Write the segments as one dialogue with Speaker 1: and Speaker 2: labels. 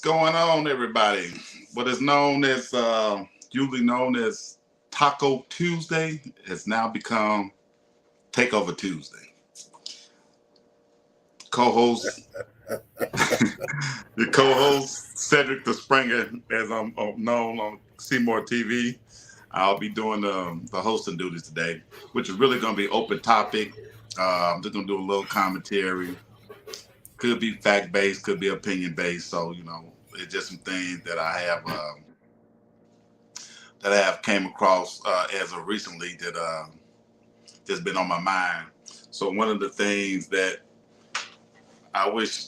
Speaker 1: going on, everybody? What is known as usually known as Taco Tuesday has now become Takeover Tuesday. Co-host, the co-host Cedric the Springer, as I'm known on Seymour TV. I'll be doing the hosting duties today, which is really going to be open topic. I'm just going to do a little commentary. Could be fact based, could be opinion based. So it's just some things that I have came across as of recently that just been on my mind. So one of the things that I wish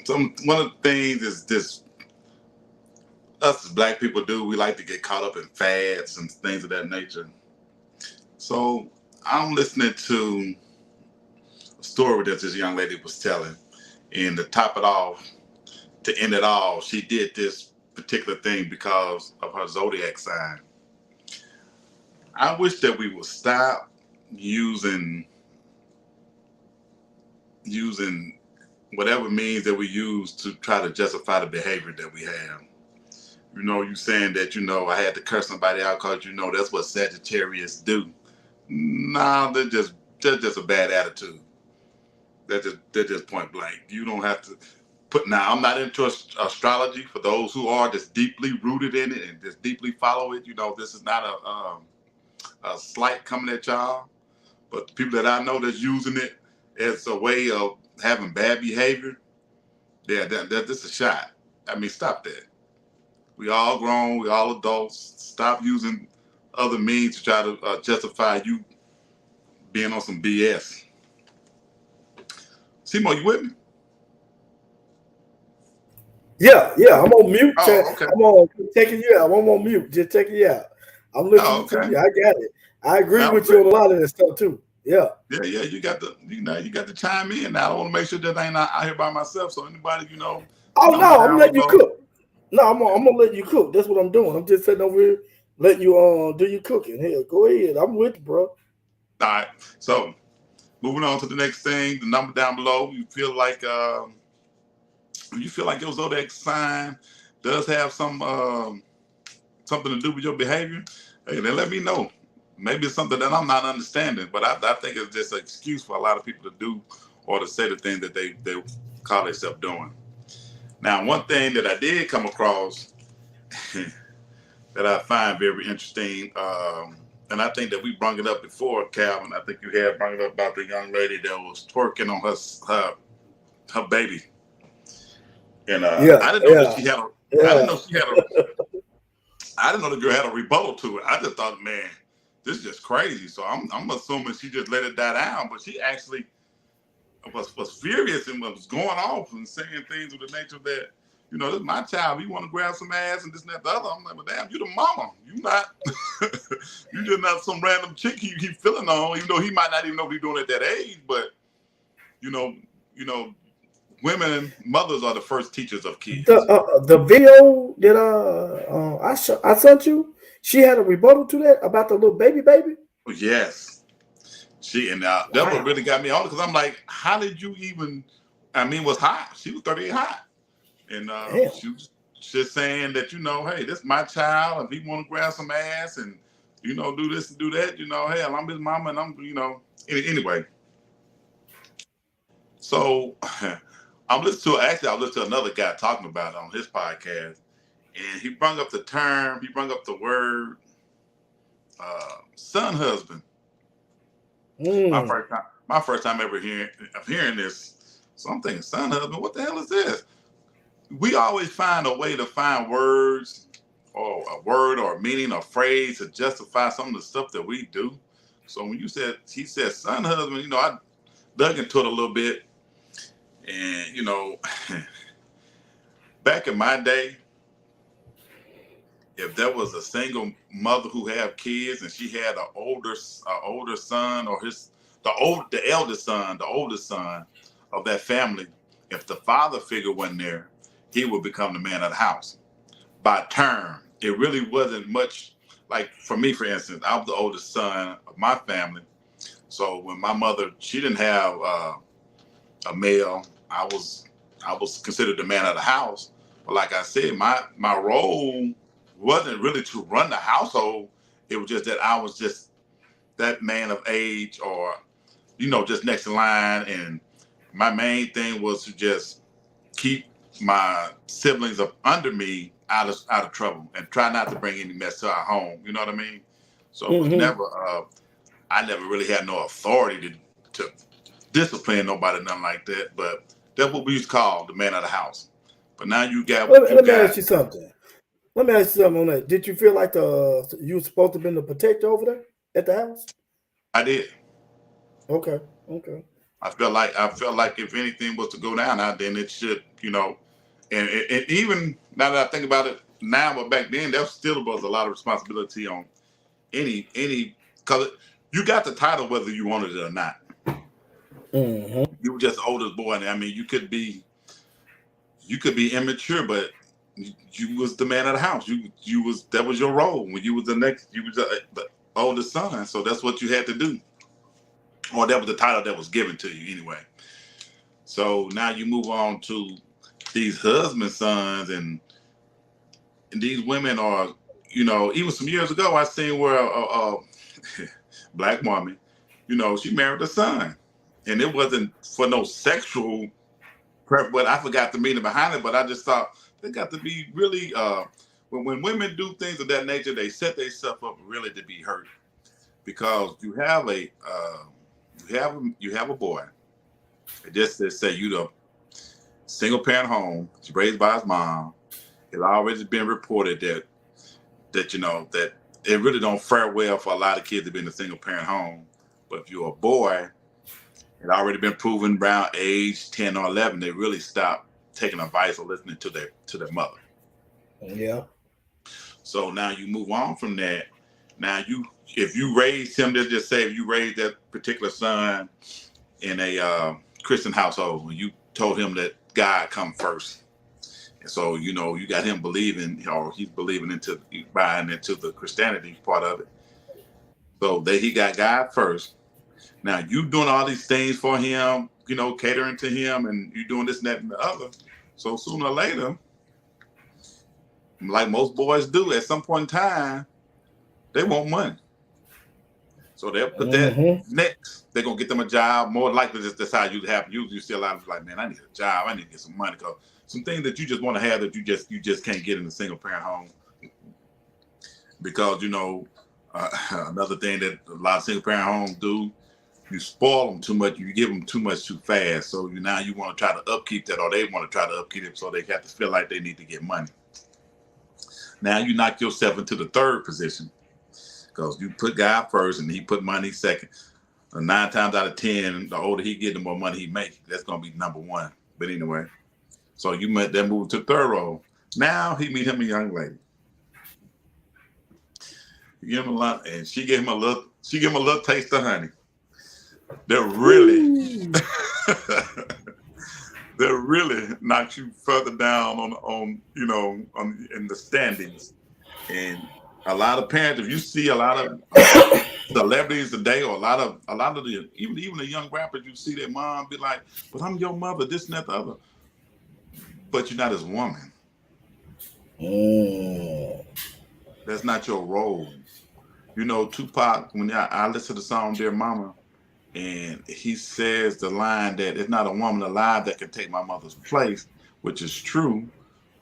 Speaker 1: one of the things is this us as black people do. We like to get caught up in fads and things of that nature. So I'm listening to a story that this young lady was telling, and to top it off, to end it all, she did this particular thing because of her zodiac sign. I wish that we would stop using whatever means that we use to try to justify the behavior that we have. You saying that, I had to curse somebody out because, that's what Sagittarius do. Nah, they're just a bad attitude. They're just point blank. You don't have to put, now I'm not into astrology. For those who are just deeply rooted in it and just deeply follow it, this is not a slight coming at y'all. But the people that I know that's using it as a way of having bad behavior, yeah, that's a shot. I mean, stop that. We all grown, we all adults. Stop using other means to try to justify you being on some BS. Seymour, you with me?
Speaker 2: Yeah, I'm on mute.
Speaker 1: Oh, okay.
Speaker 2: I'm on taking you out. I'm on mute, just taking you out. I'm listening to you. I got it. I agree with you on a lot of that stuff too. Yeah.
Speaker 1: Yeah. You got to chime in. Now I want to make sure that I ain't out here by myself. So anybody,
Speaker 2: Oh no, I'm letting you cook. No, I'm gonna let you cook. That's what I'm doing. I'm just sitting over here, letting you do your cooking. Here, go ahead. I'm with you, bro.
Speaker 1: All right. So moving on to the next thing, the number down below. You feel like your zodiac sign does have something to do with your behavior, hey, then let me know. Maybe it's something that I'm not understanding, but I think it's just an excuse for a lot of people to do or to say the thing that they call themselves doing. Now, one thing that I did come across that I find very interesting, and I think that we brought it up before, Calvin. I think you had brought it up about the young lady that was twerking on her baby. And I didn't know that she had I didn't know the girl had a rebuttal to it. I just thought, man, this is just crazy. So I'm assuming she just let it die down, but she actually was furious and was going off and saying things of the nature that, this is my child. You want to grab some ass and this and that, the other. I'm like, well, damn, you the mama. You not, you just not some random chick he feeling on, even though he might not even know what he's doing at that age. But, women and mothers are the first teachers of kids.
Speaker 2: The video that I sent you, she had a rebuttal to that about the little baby.
Speaker 1: Yes, that what really got me on it, because I'm like, how did you even? I mean, was hot. She was 38 hot, and she was just saying that hey, this is my child. If he want to grab some ass and do this and do that, hell, I'm his mama, and I'm anyway. So. I listened to another guy talking about it on his podcast, and he brought up the word son husband. My first time ever hearing this. So I'm thinking, son husband, what the hell is this? We always find a way to find words or a word or a meaning or phrase to justify some of the stuff that we do. So when he said son husband, I dug into it a little bit. And back in my day, if there was a single mother who had kids and she had an older son, or the eldest son, the oldest son of that family, if the father figure wasn't there, he would become the man of the house. By term, it really wasn't much. Like for me, for instance, I was the oldest son of my family, so when my mother, she didn't have a male, I was considered the man of the house. But like I said, my role wasn't really to run the household. It was just that I was just that man of age, or just next in line. And my main thing was to just keep my siblings up under me out of trouble, and try not to bring any mess to our home. You know what I mean? So it was never. I never really had no authority to discipline nobody, nothing like that. But that's what we used to call the man of the house. But now you got
Speaker 2: Let me ask you something. Let me ask you something on that. Did you feel like you were supposed to be the protector over there at the house?
Speaker 1: I did.
Speaker 2: Okay.
Speaker 1: I felt like if anything was to go down now, then it should, and even now that I think about it now, but back then there still was a lot of responsibility on any because you got the title whether you wanted it or not. You were just the oldest boy, and I mean you could be immature, but you was the man of the house. That was your role. When you was the oldest son, so that's what you had to do. Or that was the title that was given to you anyway. So now you move on to these husband sons, and these women are, even some years ago I seen where a black woman, she married a son, and it wasn't for no sexual purpose, but I forgot the meaning behind it. But I just thought they got to be really when women do things of that nature, they set themselves up really to be hurt, because you have a boy. Just to say you the single parent home, he's raised by his mom. It's already been reported that that it really don't fare well for a lot of kids to be in a single parent home. But if you're a boy, it already been proven around age 10 or 11, they really stop taking advice or listening to their mother.
Speaker 2: Yeah.
Speaker 1: So now you move on from that. Now if you raised him, let's just say if you raised that particular son in a Christian household, when you told him that God come first, and so you got him believing, or he's buying into the Christianity part of it. So that he got God first. Now you doing all these things for him, catering to him, and you doing this and that and the other. So sooner or later, like most boys do, at some point in time, they want money. So they'll put that next. They're gonna get them a job. More likely, that's how you happen. You see a lot of like, man, I need a job. I need to get some money. Cause some things that you just want to have that you just can't get in a single parent home. Because another thing that a lot of single parent homes do, you spoil them too much. You give them too much too fast. So now you want to try to upkeep that, or they want to try to upkeep it, so they have to feel like they need to get money. Now you knock yourself into the third position, because you put God first and he put money second. 9 times out of 10, the older he get, the more money he make. That's gonna be number one. But anyway, so you met that move to third role. Now he meet him a young lady. You give him a lot, and she gave him a little taste of honey. They're really they'll really knock you further down in the standings. And a lot of parents, if you see a lot of celebrities today, or a lot of the even the young rappers, you see their mom be like, "But I'm your mother, this and that, the other." But you're not his woman. That's not your role. Tupac, when I listen to the song "Dear Mama," and he says the line that it's not a woman alive that can take my mother's place, which is true.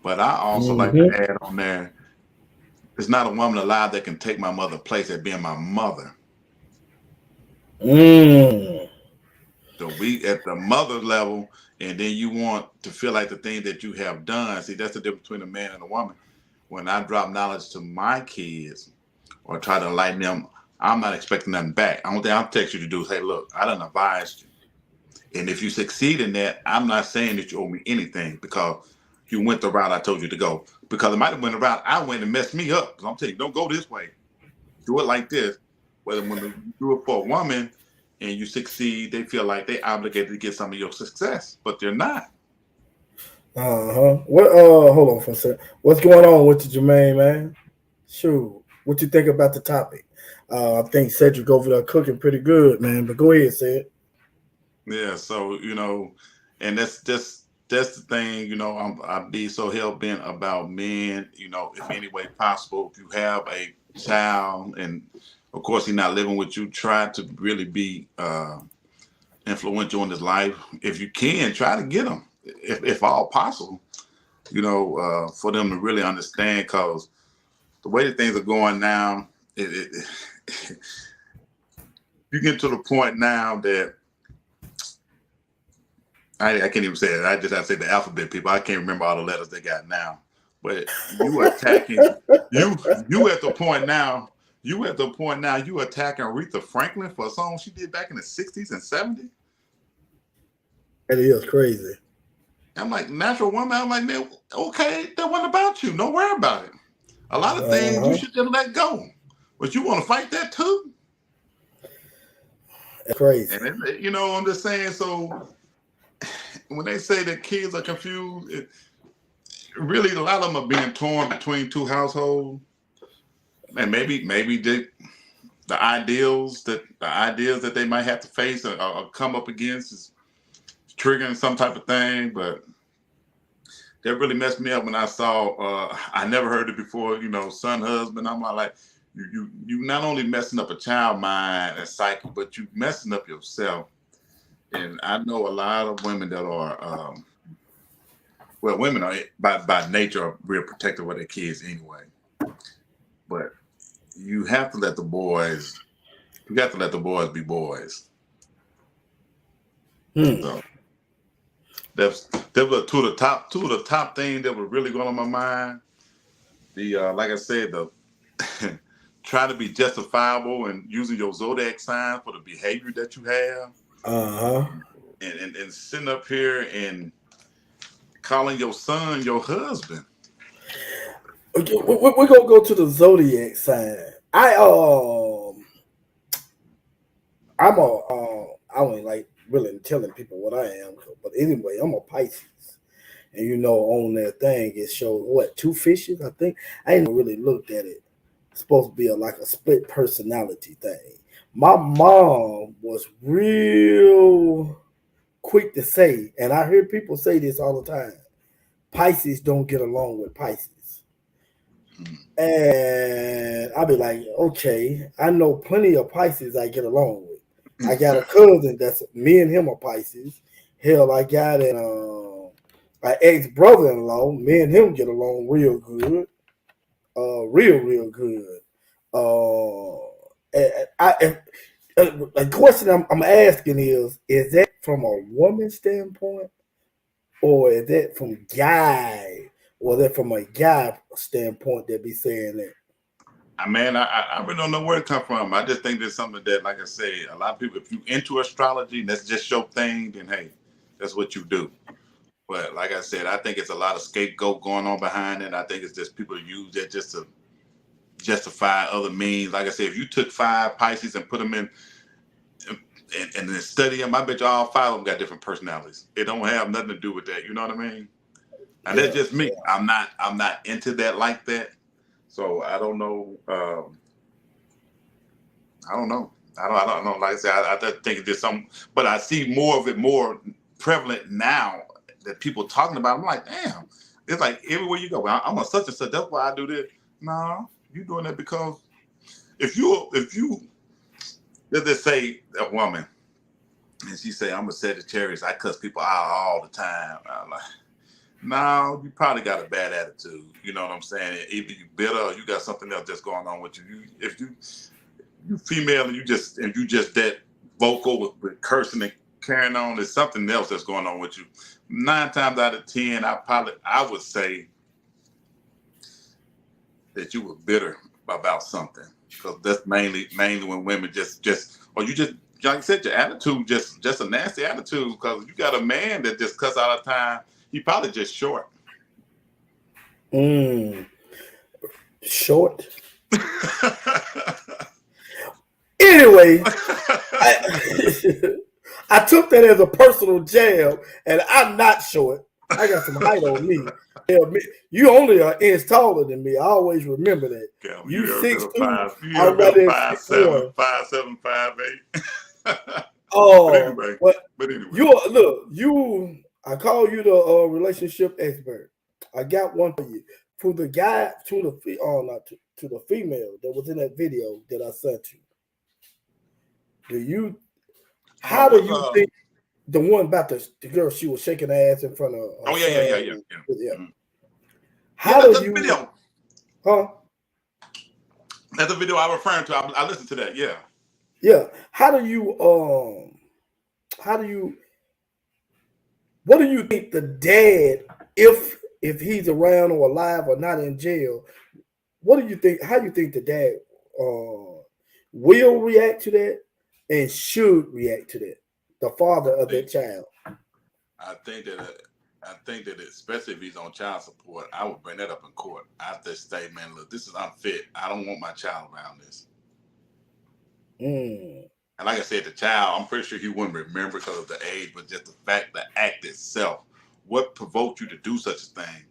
Speaker 1: But I also like to add on there, it's not a woman alive that can take my mother's place at being my mother. So we at the mother level, and then you want to feel like the thing that you have done. See, that's the difference between a man and a woman. When I drop knowledge to my kids or try to enlighten them, I'm not expecting nothing back. The only thing I'll text you to do is, hey, look, I done advised you. And if you succeed in that, I'm not saying that you owe me anything, because you went the route I told you to go. Because it might have went the route I went and messed me up. Because I'm telling you, don't go this way. Do it like this. Whether when you do it for a woman and you succeed, they feel like they're obligated to get some of your success, but they're not.
Speaker 2: What? Hold on for a second. What's going on with you, Jermaine, man? Shoot, what you think about the topic? I think Cedric over there cooking pretty good, man. But go ahead, Ced.
Speaker 1: Yeah, so and that's that's the thing, I be so hell bent about men, if any way possible. If you have a child, and of course he's not living with you, try to really be influential in his life. If you can, try to get him, if all possible, for them to really understand, because the way that things are going now, you get to the point now that I can't even say it. I just have to say the alphabet people. I can't remember all the letters they got now. But you attacking you at the point now. You attacking Aretha Franklin for a song she did back in the 60s and 70s.
Speaker 2: That is crazy.
Speaker 1: I'm like, Natural Woman. I'm like, man, okay, that wasn't about you. Don't worry about it. A lot of things you should just let go. But you want to fight that too?
Speaker 2: That's crazy.
Speaker 1: And I'm just saying, so when they say that kids are confused, really a lot of them are being torn between two households, and maybe the ideals that they might have to face or come up against is triggering some type of thing. But that really messed me up when I saw. I never heard it before. Son, husband. I'm like, you not only messing up a child mind and psyche, but you messing up yourself. And I know a lot of women that are, women are by nature are real protective of their kids anyway. But you have to let the boys be boys. So that was two of the top things that were really going on my mind. The like I said, the try to be justifiable and using your zodiac sign for the behavior that you have. And sitting up here and calling your son your husband.
Speaker 2: Okay, we're gonna go to the zodiac sign. I don't like really telling people what I am, but anyway, I'm a Pisces, and on that thing it shows two fishes. I think I ain't really looked at it. It's supposed to be like a split personality thing. My mom was real quick to say, and I hear people say this all the time, Pisces don't get along with Pisces. And I'll be like, okay, I know plenty of Pisces I get along with. I got a cousin that's me and him are Pisces. Hell, I got my ex-brother-in-law, me and him get along real good. Real good. A question I'm asking is that from a woman's standpoint, or is that from guy, or is that from a guy standpoint that be saying that?
Speaker 1: I really don't know where it come from. I just think there's something that, like I say, a lot of people, if you into astrology and that's just your thing, then hey, that's what you do. But like I said, I think it's a lot of scapegoat going on behind it. I think it's just people use that just to justify other means. Like I said, if you took 5 Pisces and put them in and then study them, I bet you all 5 of them got different personalities. It don't have nothing to do with that. You know what I mean? And that's just me. I'm not into that like that. So I don't know. I don't know. Like I said, I think there's some, but I see more of it more prevalent now that people talking about. I'm like, damn. It's like everywhere you go, I'm a such and such. That's why I do this. No, you doing that because if you let's just say a woman and she say I'm a Sagittarius, I cuss people out all the time. I'm like, no, you probably got a bad attitude. You know what I'm saying? Either you bitter or you got something else that's going on with you. If you female and you just that vocal with cursing and carrying on, there's something else that's going on with you. 9 times out of 10, I would say that you were bitter about something, because that's mainly when women just or you just, like I said, your attitude just a nasty attitude, because you got a man that just cuss out of time. He probably just short.
Speaker 2: Short. Anyway, I took that as a personal jab, and I'm not short. I got some height on me. You only are an inch taller than me. I always remember that.
Speaker 1: Yeah,
Speaker 2: you 6'2".
Speaker 1: I'm 5'7", 5'8".
Speaker 2: Oh, but anyway. I call you the relationship expert. I got one for you. To the guy, to the not to the female that was in that video that I sent you. Do you?
Speaker 1: Hold on,
Speaker 2: How do
Speaker 1: what's
Speaker 2: you think the one about the girl she was shaking her ass in front of her
Speaker 1: Oh yeah, yeah,
Speaker 2: son?
Speaker 1: yeah, yeah, yeah.
Speaker 2: Yeah.
Speaker 1: Mhm. Yeah,
Speaker 2: How
Speaker 1: that's
Speaker 2: do
Speaker 1: the
Speaker 2: you?
Speaker 1: video.
Speaker 2: Huh?
Speaker 1: That's the video I was referring to. I listened to that. Yeah.
Speaker 2: Yeah. How do you? How do you? What do you think the dad, if he's around or alive or not in jail? What do you think? How do you think the dad will react to that and should react to that? The father
Speaker 1: I
Speaker 2: of that
Speaker 1: think
Speaker 2: child.
Speaker 1: I think that I think that especially if he's on child support, I would bring that up in court. I just say, man, look, this is unfit. I don't want my child around this.
Speaker 2: Mm.
Speaker 1: And like I said, the child, I'm pretty sure he wouldn't remember because of the age, but just the fact, the act itself, what provoked you to do such a thing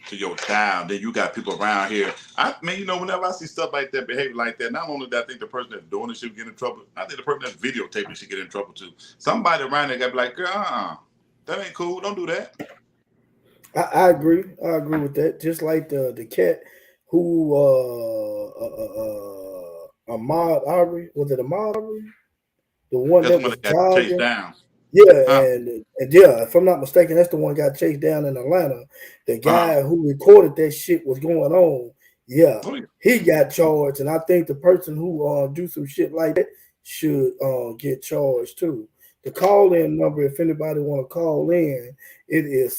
Speaker 1: to your child? Then you got people around here. I mean, whenever I see stuff like that, behavior like that, not only do I think the person that's doing it should get in trouble, I think the person that's videotaping should get in trouble too. Somebody around there got to be like, girl, that ain't cool. Don't do that.
Speaker 2: I agree. I agree with that. Just like the cat who Ahmad Aubrey, was it Ahmad Aubrey? The one
Speaker 1: That's the
Speaker 2: that
Speaker 1: one
Speaker 2: was
Speaker 1: that got chased
Speaker 2: jogging.
Speaker 1: down.
Speaker 2: Yeah,
Speaker 1: Huh?
Speaker 2: and yeah, if I'm not mistaken, that's the one got chased down in Atlanta. The
Speaker 1: Uh-huh.
Speaker 2: guy who recorded that shit was going on. Yeah,
Speaker 1: Oh, yeah.
Speaker 2: he got charged, and I think the person who do some shit like that should get charged too. The call in number, if anybody want to call in, it is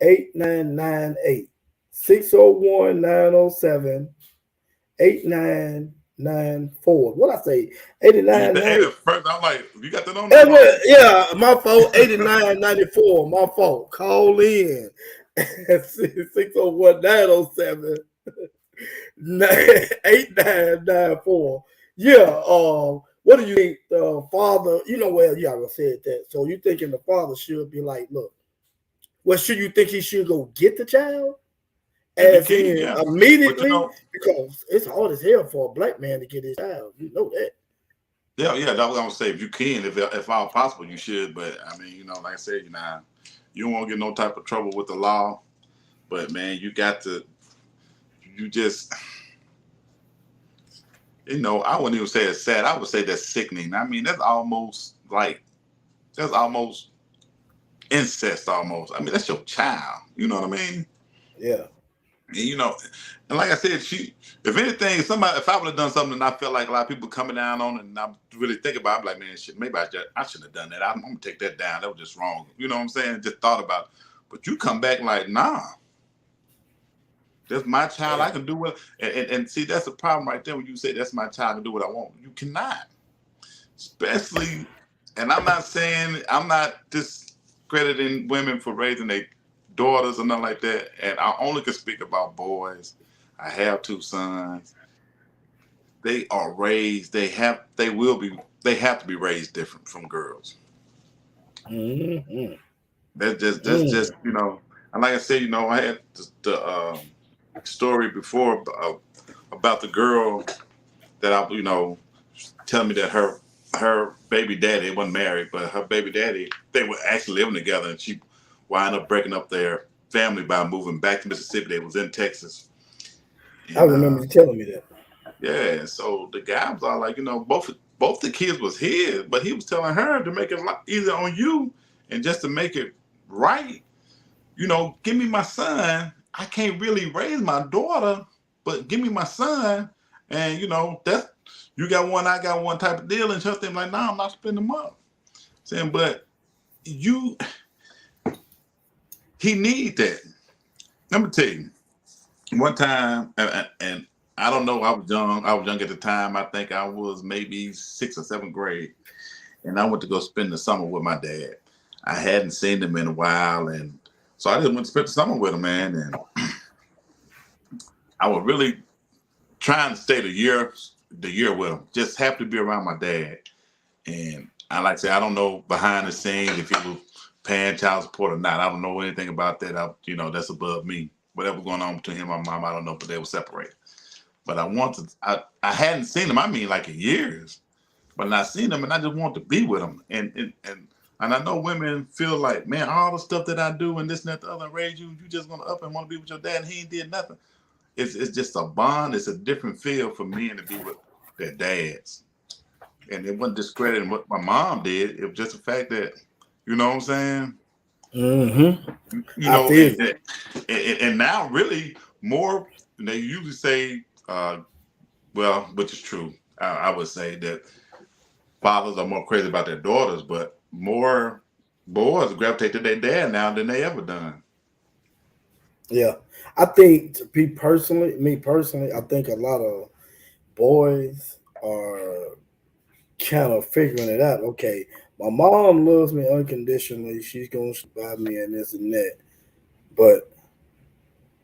Speaker 2: 601-907-8998. 601-907-8994. What I say?
Speaker 1: You said
Speaker 2: 8998.
Speaker 1: 80 first. I'm like, you got the number?
Speaker 2: Yeah,
Speaker 1: Hold on.
Speaker 2: yeah, my fault. 8994. My fault. Call in. 601-907 8994. Yeah. What do you think the father? Well, you already said that. So you thinking the father should be like, look, well, should you think he should go get the child?
Speaker 1: If you
Speaker 2: As
Speaker 1: can,
Speaker 2: in
Speaker 1: yeah. But
Speaker 2: immediately? Because it's hard as hell for a black man to get his child. You know that.
Speaker 1: yeah, yeah. That's what I'm gonna say. If you can, if all possible, you should. But I mean, like I said, you don't want to get no type of trouble with the law. But man, you got to. You just, I wouldn't even say it's sad. I would say that's sickening. I mean, that's almost incest. Almost. I mean, that's your child. You know what I mean?
Speaker 2: Yeah.
Speaker 1: And, and like I said, if anything, if I would have done something and I felt like a lot of people coming down on it, and I really think about it, I'm like, man, shit, maybe I shouldn't have done that. I'm gonna take that down. That was just wrong. You know what I'm saying? Just thought about it. But you come back like, nah, that's my child.
Speaker 2: Yeah.
Speaker 1: I can do what, and see, that's the problem right there when you say that's my child, I can do what I want. You cannot, especially, and I'm not discrediting women for raising their daughters or nothing like that. And I only can speak about boys. I have two sons. They are raised. They have to be raised different from girls.
Speaker 2: Mm-hmm.
Speaker 1: That's just And like I said, I had the story before about the girl that telling me that her baby daddy wasn't married, but her baby daddy, they were actually living together, and she wound up breaking up their family by moving back to Mississippi. They was in Texas,
Speaker 2: I
Speaker 1: and
Speaker 2: remember you telling me that.
Speaker 1: yeah. So the guy was all like, both the kids was his, but he was telling her to make it easier on you, and just to make it right, give me my son. I can't really raise my daughter, but give me my son, and that's you got one, I got one type of deal, and her thing like, nah, I'm not spending them up. Saying, but he need that. Let me tell you, one time, and I don't know, I was young. I was young at the time. I think I was maybe 6th or 7th grade, and I went to go spend the summer with my dad. I hadn't seen him in a while, and so I just went to spend the summer with him, man. And I was really trying to stay the year with him. Just happy to be around my dad. And I like to say, I don't know behind the scenes if he was paying child support or not. I don't know anything about that. That's above me. Whatever going on between him and my mom, I don't know, but they were separated. But I hadn't seen him, I mean, like in years. but I seen them and I just want to be with them. And I know women feel like, man, all the stuff that I do and this and that, the other, raise you, you just gonna up and want to be with your dad, and he ain't did nothing. It's just a bond. It's a different feel for men to be with their dads. And it wasn't discrediting what my mom did. It was just the fact that, you know what I'm saying?
Speaker 2: Mm-hmm.
Speaker 1: You
Speaker 2: I
Speaker 1: know,
Speaker 2: feel you.
Speaker 1: and now really more. They usually say, well, which is true. I would say that fathers are more crazy about their daughters, but more boys gravitate to their dad now than they ever done.
Speaker 2: Yeah. I think me personally, I think a lot of boys are kind of figuring it out. Okay, my mom loves me unconditionally. She's gonna survive me and this and that. But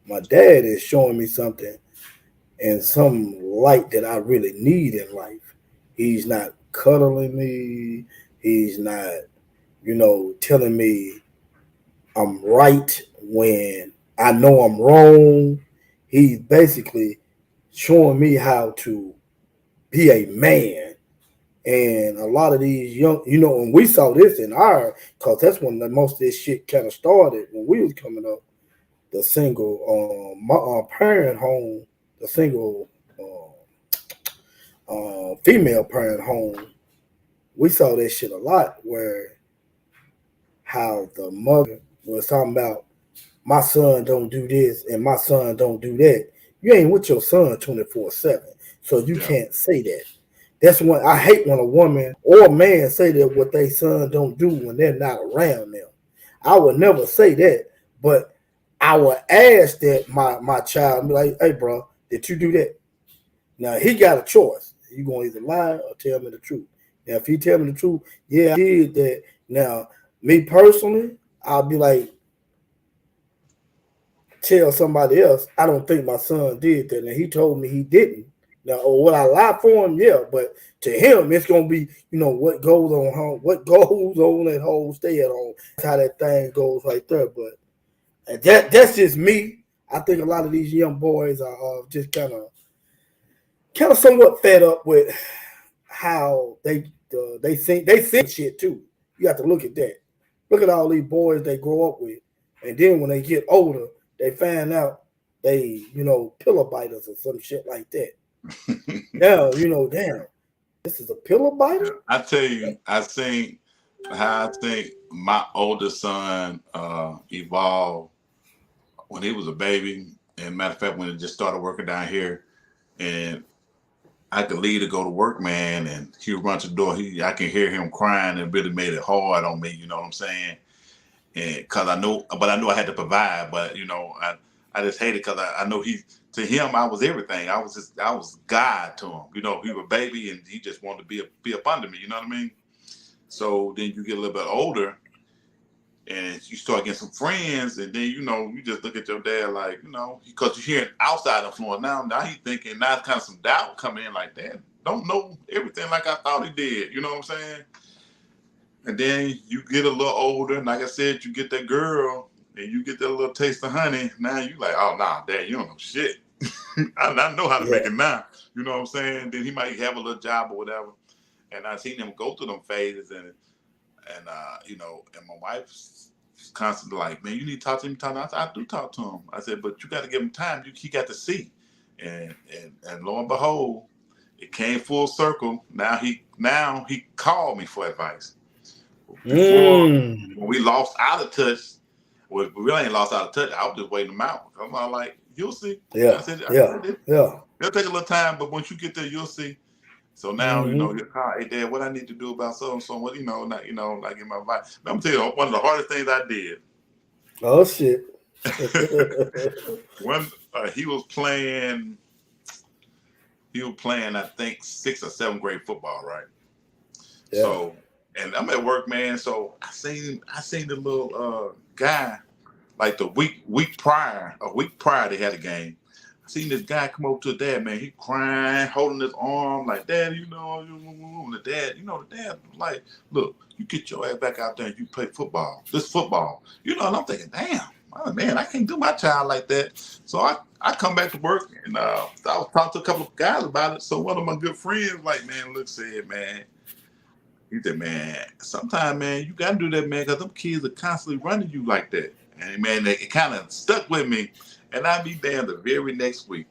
Speaker 2: my dad is showing me something and some light that I really need in life. He's not cuddling me. He's not, telling me I'm right when I know I'm wrong. He's basically showing me how to be a man. And a lot of these young, and we saw this in our, because that's when most of this shit kind of started when we was coming up. The single, parent home, the single female parent home, we saw that shit a lot where how the mother was talking about my son don't do this and my son don't do that. You ain't with your son 24/7, so you
Speaker 1: Yeah.
Speaker 2: can't say that. That's when I hate when a woman or a man say that what their son don't do when they're not around them. I would never say that, but I would ask that my child and be like, "Hey, bro, did you do that?" Now he got a choice. You gonna either lie or tell me the truth. Now if he tell me the truth, yeah, I did that. Now me personally, I'll be like, tell somebody else, I don't think my son did that. And he told me he didn't. Now, or would I lie for him? Yeah, but to him, it's gonna be, what goes on home, what goes on at home, stay at home. That's how that thing goes right there. But that's just me. I think a lot of these young boys are just kind of somewhat fed up with how they think shit too. You have to look at that. Look at all these boys they grow up with, and then when they get older, they find out they pillow biters or some shit like that. Now damn, this is a pillow biter.
Speaker 1: I tell you, I think how I think my oldest son evolved when he was a baby. And matter of fact, when he just started working down here, and I could leave to go to work, man, and he would run to the door. I can hear him crying, and it really made it hard on me. You know what I'm saying? And because I knew I had to provide, but I just hated because I know to him I was everything. I was God to him. He was a baby, and he just wanted to be up under me. You know what I mean? So then you get a little bit older, and you start getting some friends, and then you just look at your dad like because you're hearing outside influence now. Now he's thinking now kind of some doubt coming in like that. Don't know everything like I thought he did. You know what I'm saying? And then you get a little older, and like I said, you get that girl, and you get that little taste of honey. Now you like, oh nah, dad, you don't know shit. I know how to make
Speaker 2: Yeah.
Speaker 1: it now. You know what I'm saying? Then he might have a little job or whatever. And I've seen him go through them phases, and my wife's constantly like, man, you need to talk to him. I said, I do talk to him. I said, but you got to give him time. He got to see, and lo and behold, it came full circle. Now he called me for advice. Before,
Speaker 2: Mm.
Speaker 1: when we lost out of touch, well, we really ain't lost out of touch. I was just waiting him out. I'm all like, you'll see. I
Speaker 2: Yeah.
Speaker 1: said,
Speaker 2: Yeah. Yeah.
Speaker 1: it'll take a little time, but once you get there, you'll see. So now,
Speaker 2: Hmm.
Speaker 1: your car, hey dad, what I need to do about so and so, what not get my advice. I'm tell you, one of the hardest things I did.
Speaker 2: Oh shit.
Speaker 1: When he was playing, I think 6th or 7th grade football, right?
Speaker 2: Yeah.
Speaker 1: So, and I'm at work, man. So I seen the little guy like the week prior they had a game. I seen this guy come over to the dad, man. He crying, holding his arm, like, Dad, the dad, the dad was like, look, you get your ass back out there and you play football. This football. And I'm thinking, damn, oh, man, I can't do my child like that. So I come back to work and I was talking to a couple of guys about it. So one of my good friends, like, man, look, said, man, He said, man, sometimes, man, you got to do that, man, because them kids are constantly running you like that. And, man, it kind of stuck with me. And I be damned the very next week.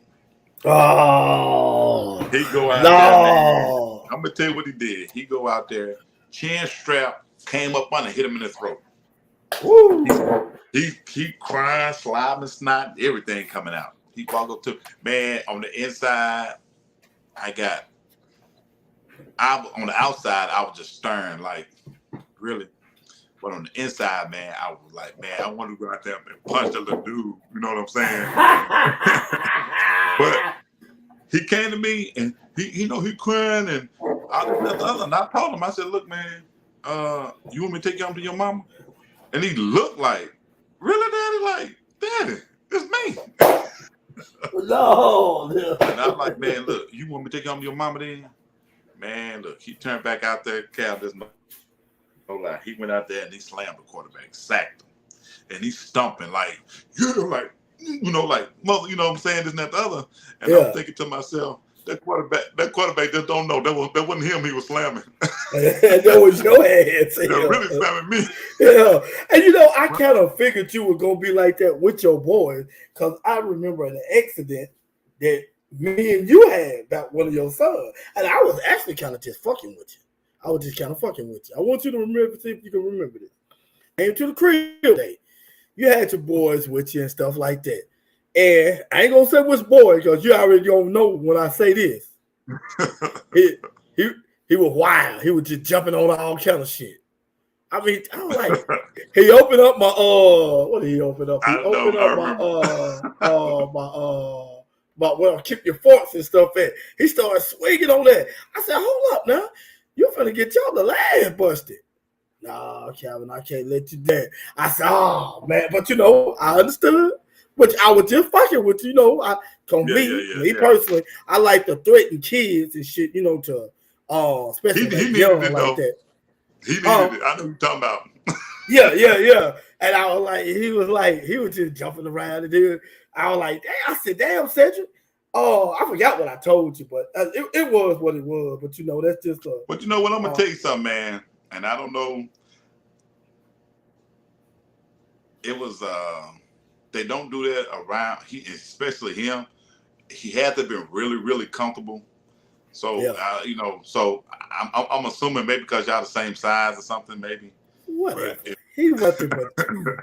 Speaker 2: Oh,
Speaker 1: He go out there, man.
Speaker 2: no.
Speaker 1: I'm going to tell you what he did. He go out there, chin strap, came up on and hit him in the throat.
Speaker 2: Woo.
Speaker 1: He crying, slobbing, snot, everything coming out. He walk up to, man, on the inside, on the outside, I was just stern, like, really? But on the inside, man, I was like, man, I want to go out there and punch the little dude. You know what I'm saying? But he came to me and he crying and I told him, I said, look, man, you want me to take you home to your mama? And he looked like, really, Daddy? Like, Daddy, it's me.
Speaker 2: No.
Speaker 1: And I'm like, man, look, you want me to take you home to your mama then? Man, look, he turned back out there, Cal, there's no lie. He went out there and he slammed the quarterback, sacked him. And he's stumping like, like, like, mother, you know what I'm saying, this and that, the other. And I'm thinking to myself, that quarterback just don't know. That wasn't him he was slamming.
Speaker 2: That was your ass.
Speaker 1: They're really slamming me.
Speaker 2: Yeah. And I kind of figured you were gonna be like that with your boys, because I remember an accident that me and you had about one of your sons. And I was actually kind of just fucking with you. I was just kind of fucking with you. I want you to remember, see if you can remember this. Came to the crib day. You had your boys with you and stuff like that. And I ain't gonna say which boy, because you already don't know when I say this. He was wild. He was just jumping on all kind of shit. I mean, I was like, he opened up my what did he open up? He opened up my well, keep your forks and stuff at. He started swinging on that. I said, hold up now. You finna get y'all the ass busted. Nah, Calvin, I can't let you do that. I said, oh man, but I understood. But I was just fucking with you, me personally, I like to threaten kids and shit, to especially young like that.
Speaker 1: He needed it. I know what you're talking about.
Speaker 2: Yeah. And I was like, he was just jumping around and dude. I was like, I said, damn, Cedric. Oh, I forgot what I told you, but it was what it was. But that's just a.
Speaker 1: But you know what? I'm gonna tell you something, man. And I don't know. It was they don't do that around. Especially him. He had to be really, really comfortable. So so I'm assuming maybe because y'all the same size or something, maybe.
Speaker 2: Whatever. He wasn't but two.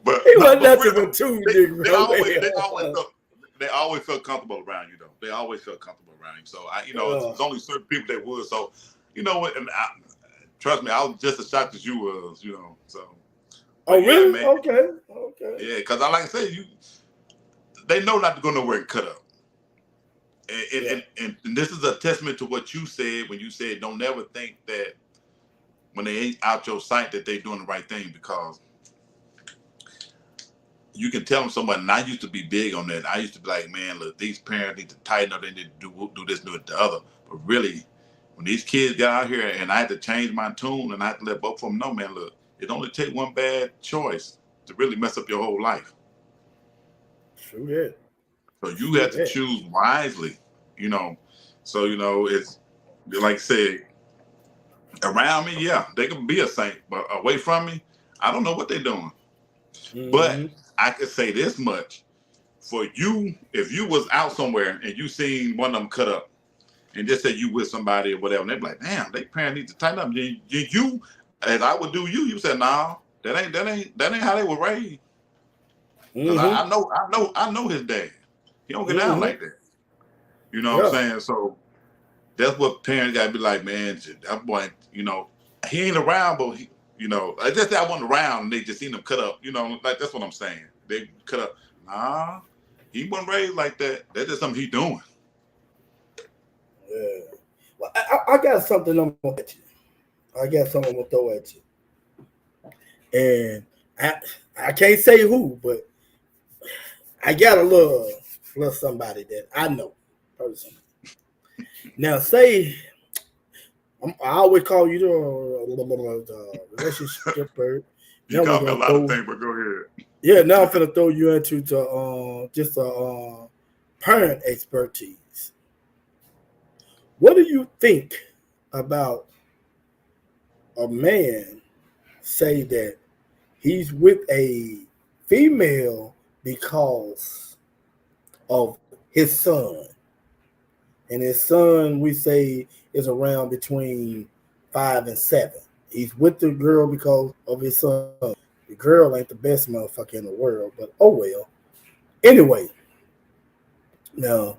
Speaker 1: But
Speaker 2: he wasn't nothing but two.
Speaker 1: They always felt comfortable around you, though. They always felt comfortable around you. So it's only certain people that would. So and trust me, I was just as shocked as you was. So.
Speaker 2: Oh really? Man. Okay.
Speaker 1: Yeah, because like I said, they know not to go nowhere and cut up. And this is a testament to what you said when you said don't never think that when they ain't out your sight that they doing the right thing, because you can tell them somebody. And I used to be big on that. I used to be like, man, look, these parents need to tighten up. They need to do this, do it, the other. But really, when these kids got out here and I had to change my tune and I had to let both of them know, man, look, it only takes one bad choice to really mess up your whole life.
Speaker 2: True that.
Speaker 1: So you have to choose wisely, So, it's like I said, around me, yeah, they can be a saint, but away from me, I don't know what they're doing. Mm-hmm. But I could say this much. For you, if you was out somewhere and you seen one of them cut up and just said you with somebody or whatever, and they be like, damn, they parents need to tighten up. You, as I would do you said, nah, that ain't how they were raised. Mm-hmm. I know his dad. He don't get down like that. You know what I'm saying? So that's what parents gotta be like, man, that boy, he ain't around, but he, I just I wasn't around and they just seen him cut up, like that's what I'm saying. They cut up. Nah, he wasn't raised like that. That's just something he doing.
Speaker 2: Yeah. Well, I got something I'm gonna at you. I got something I'm gonna throw at you. And I can't say who, but I got a little somebody that I know personally. Now, say I always call you the relationship bird.
Speaker 1: You call me a lot of things, but go ahead.
Speaker 2: Yeah, now I'm gonna throw you into just parent expertise. What do you think about a man say that he's with a female because of his son. And his son, we say, is around between 5 and 7. He's with the girl because of his son. The girl ain't the best motherfucker in the world, but oh well. Anyway, now,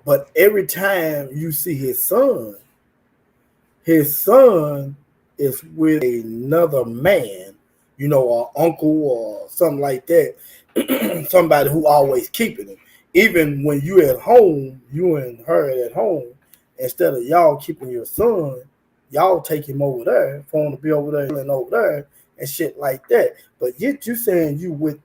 Speaker 2: but every time you see his son is with another man, or uncle or something like that, somebody who always keeping him. Even when you at home, you and her at home, instead of y'all keeping your son, y'all take him over there, for him to be over there and over there and shit like that. But yet you saying you with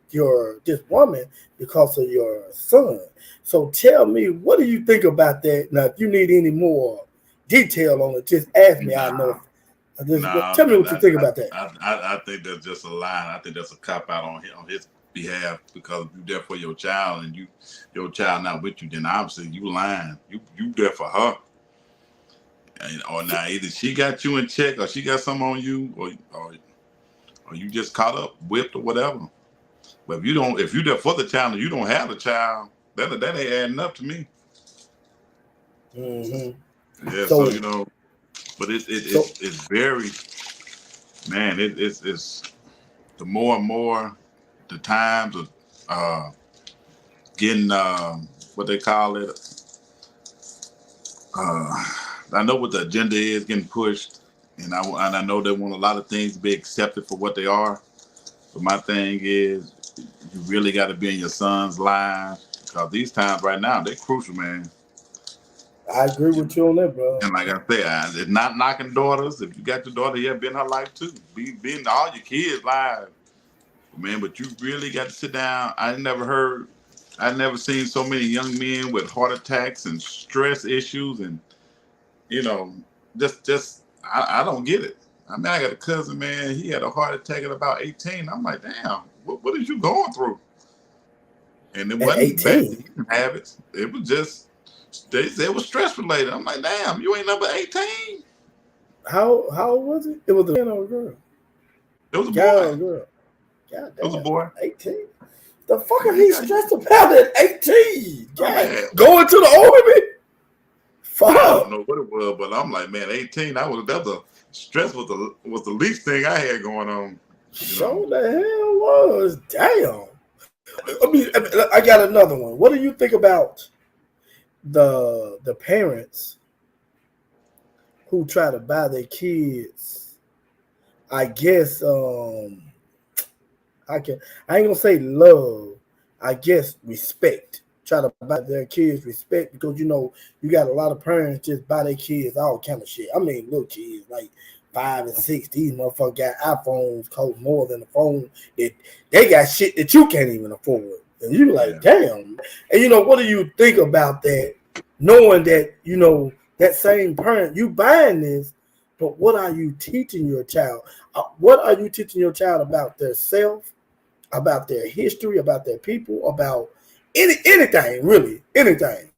Speaker 2: this woman because of your son. So tell me, what do you think about that? Now, if you need any more detail on it, just ask me. I know. Tell me what you think about that.
Speaker 1: I think that's just a lie. I think that's a cop out on his behalf, because you there for your child and your child not with you, then obviously you lying. You there for her. Or now either she got you in check or she got something on you, or you just caught up, whipped or whatever. But if you there for the child and you don't have the child, that ain't adding up to me.
Speaker 2: Mm-hmm.
Speaker 1: Yeah, so but it's very, man. It's the more and more the times of getting what they call it. I know what the agenda is getting pushed, and I know they want a lot of things to be accepted for what they are. But my thing is, you really got to be in your son's line, because these times right now they're crucial, man.
Speaker 2: I agree with you on that, bro.
Speaker 1: And like I said, it's not knocking daughters. If you got your daughter, yeah, be in her life too. Be in all your kids' lives, man. But you really got to sit down. I never seen so many young men with heart attacks and stress issues, and just I don't get it. I mean, I got a cousin, man. He had a heart attack at about 18. I'm like, damn, what is you going through? And it
Speaker 2: At
Speaker 1: wasn't bad
Speaker 2: 18.
Speaker 1: habits. It was just they said it was stress related. I'm like, damn, you ain't number 18.
Speaker 2: How old was it? It was a man or a girl?
Speaker 1: It was a
Speaker 2: Guy
Speaker 1: boy.
Speaker 2: or a girl? God
Speaker 1: It was a
Speaker 2: damn.
Speaker 1: boy.
Speaker 2: 18. The fuck are he stressed about at 18?
Speaker 1: Man,
Speaker 2: going to the army? Fuck.
Speaker 1: I don't know what it was, but I'm like, man, 18. Stress was the least thing I had going on.
Speaker 2: So the hell was. Damn. I got another one. What do you think about the parents who try to buy their kids? I guess I ain't gonna say love. I guess respect. Try to buy their kids respect, because you got a lot of parents just buy their kids all kind of shit. I mean, little kids like 5 and 6. These motherfuckers got iPhones cost more than the phone that they got shit that you can't even afford. And you like, damn. And what do you think about that? Knowing that that same parent, you buying this, but what are you teaching your child? What are you teaching your child about their self, about their history, about their people, about anything, really, anything?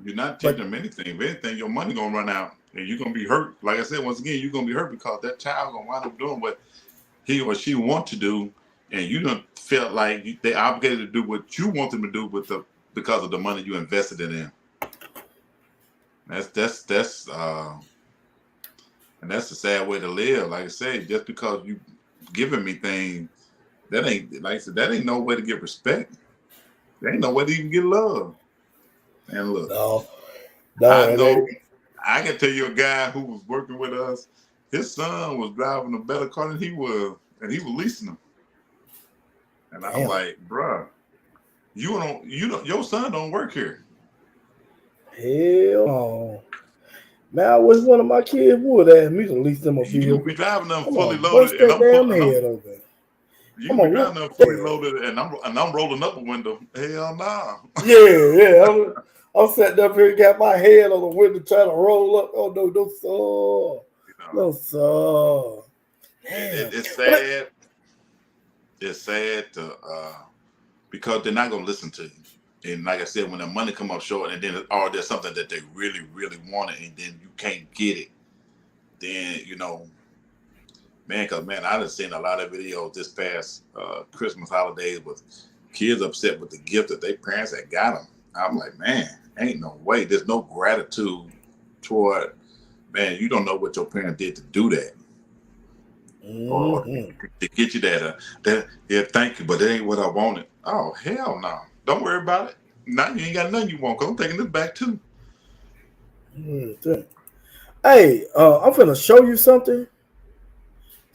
Speaker 1: You're not teaching them anything. If anything, your money gonna run out, and you're gonna be hurt. Like I said, once again, you're gonna be hurt because that child gonna wind up doing what he or she want to do, and you don't feel like they obligated to do what you want them to do because of the money you invested in them. And that's a sad way to live. Like I said, just because you giving me things, that ain't, like I said, that ain't no way to get respect. There ain't no way to even get love. And look, I know, I can tell you a guy who was working with us. His son was driving a better car than he was, and he was leasing them. And I'm like, bruh, your son don't work here.
Speaker 2: Hell no. Man, I wish one of my kids would ask me to lease them a vehicle.
Speaker 1: You be driving them fully loaded,
Speaker 2: bust that damn head open.
Speaker 1: You be driving them fully loaded, and I'm rolling up a window. Hell nah.
Speaker 2: Yeah. I'm sitting up here, got my head on the window, trying to roll up. Oh no, sir. No, sir.
Speaker 1: It's sad. It's sad because they're not gonna listen to you. And like I said, when the money come up short, and then there's something that they really, really wanted, and then you can't get it, then man, because man, I done seen a lot of videos this past Christmas holidays with kids upset with the gift that their parents had got them. I'm like, man, ain't no way. There's no gratitude toward, man, you don't know what your parents did to do that. Or to get you yeah, thank you, but that ain't what I wanted. Oh, hell no. Don't worry about it. Now you ain't got nothing you want, because I'm taking this back too.
Speaker 2: Hey, I'm finna show you something,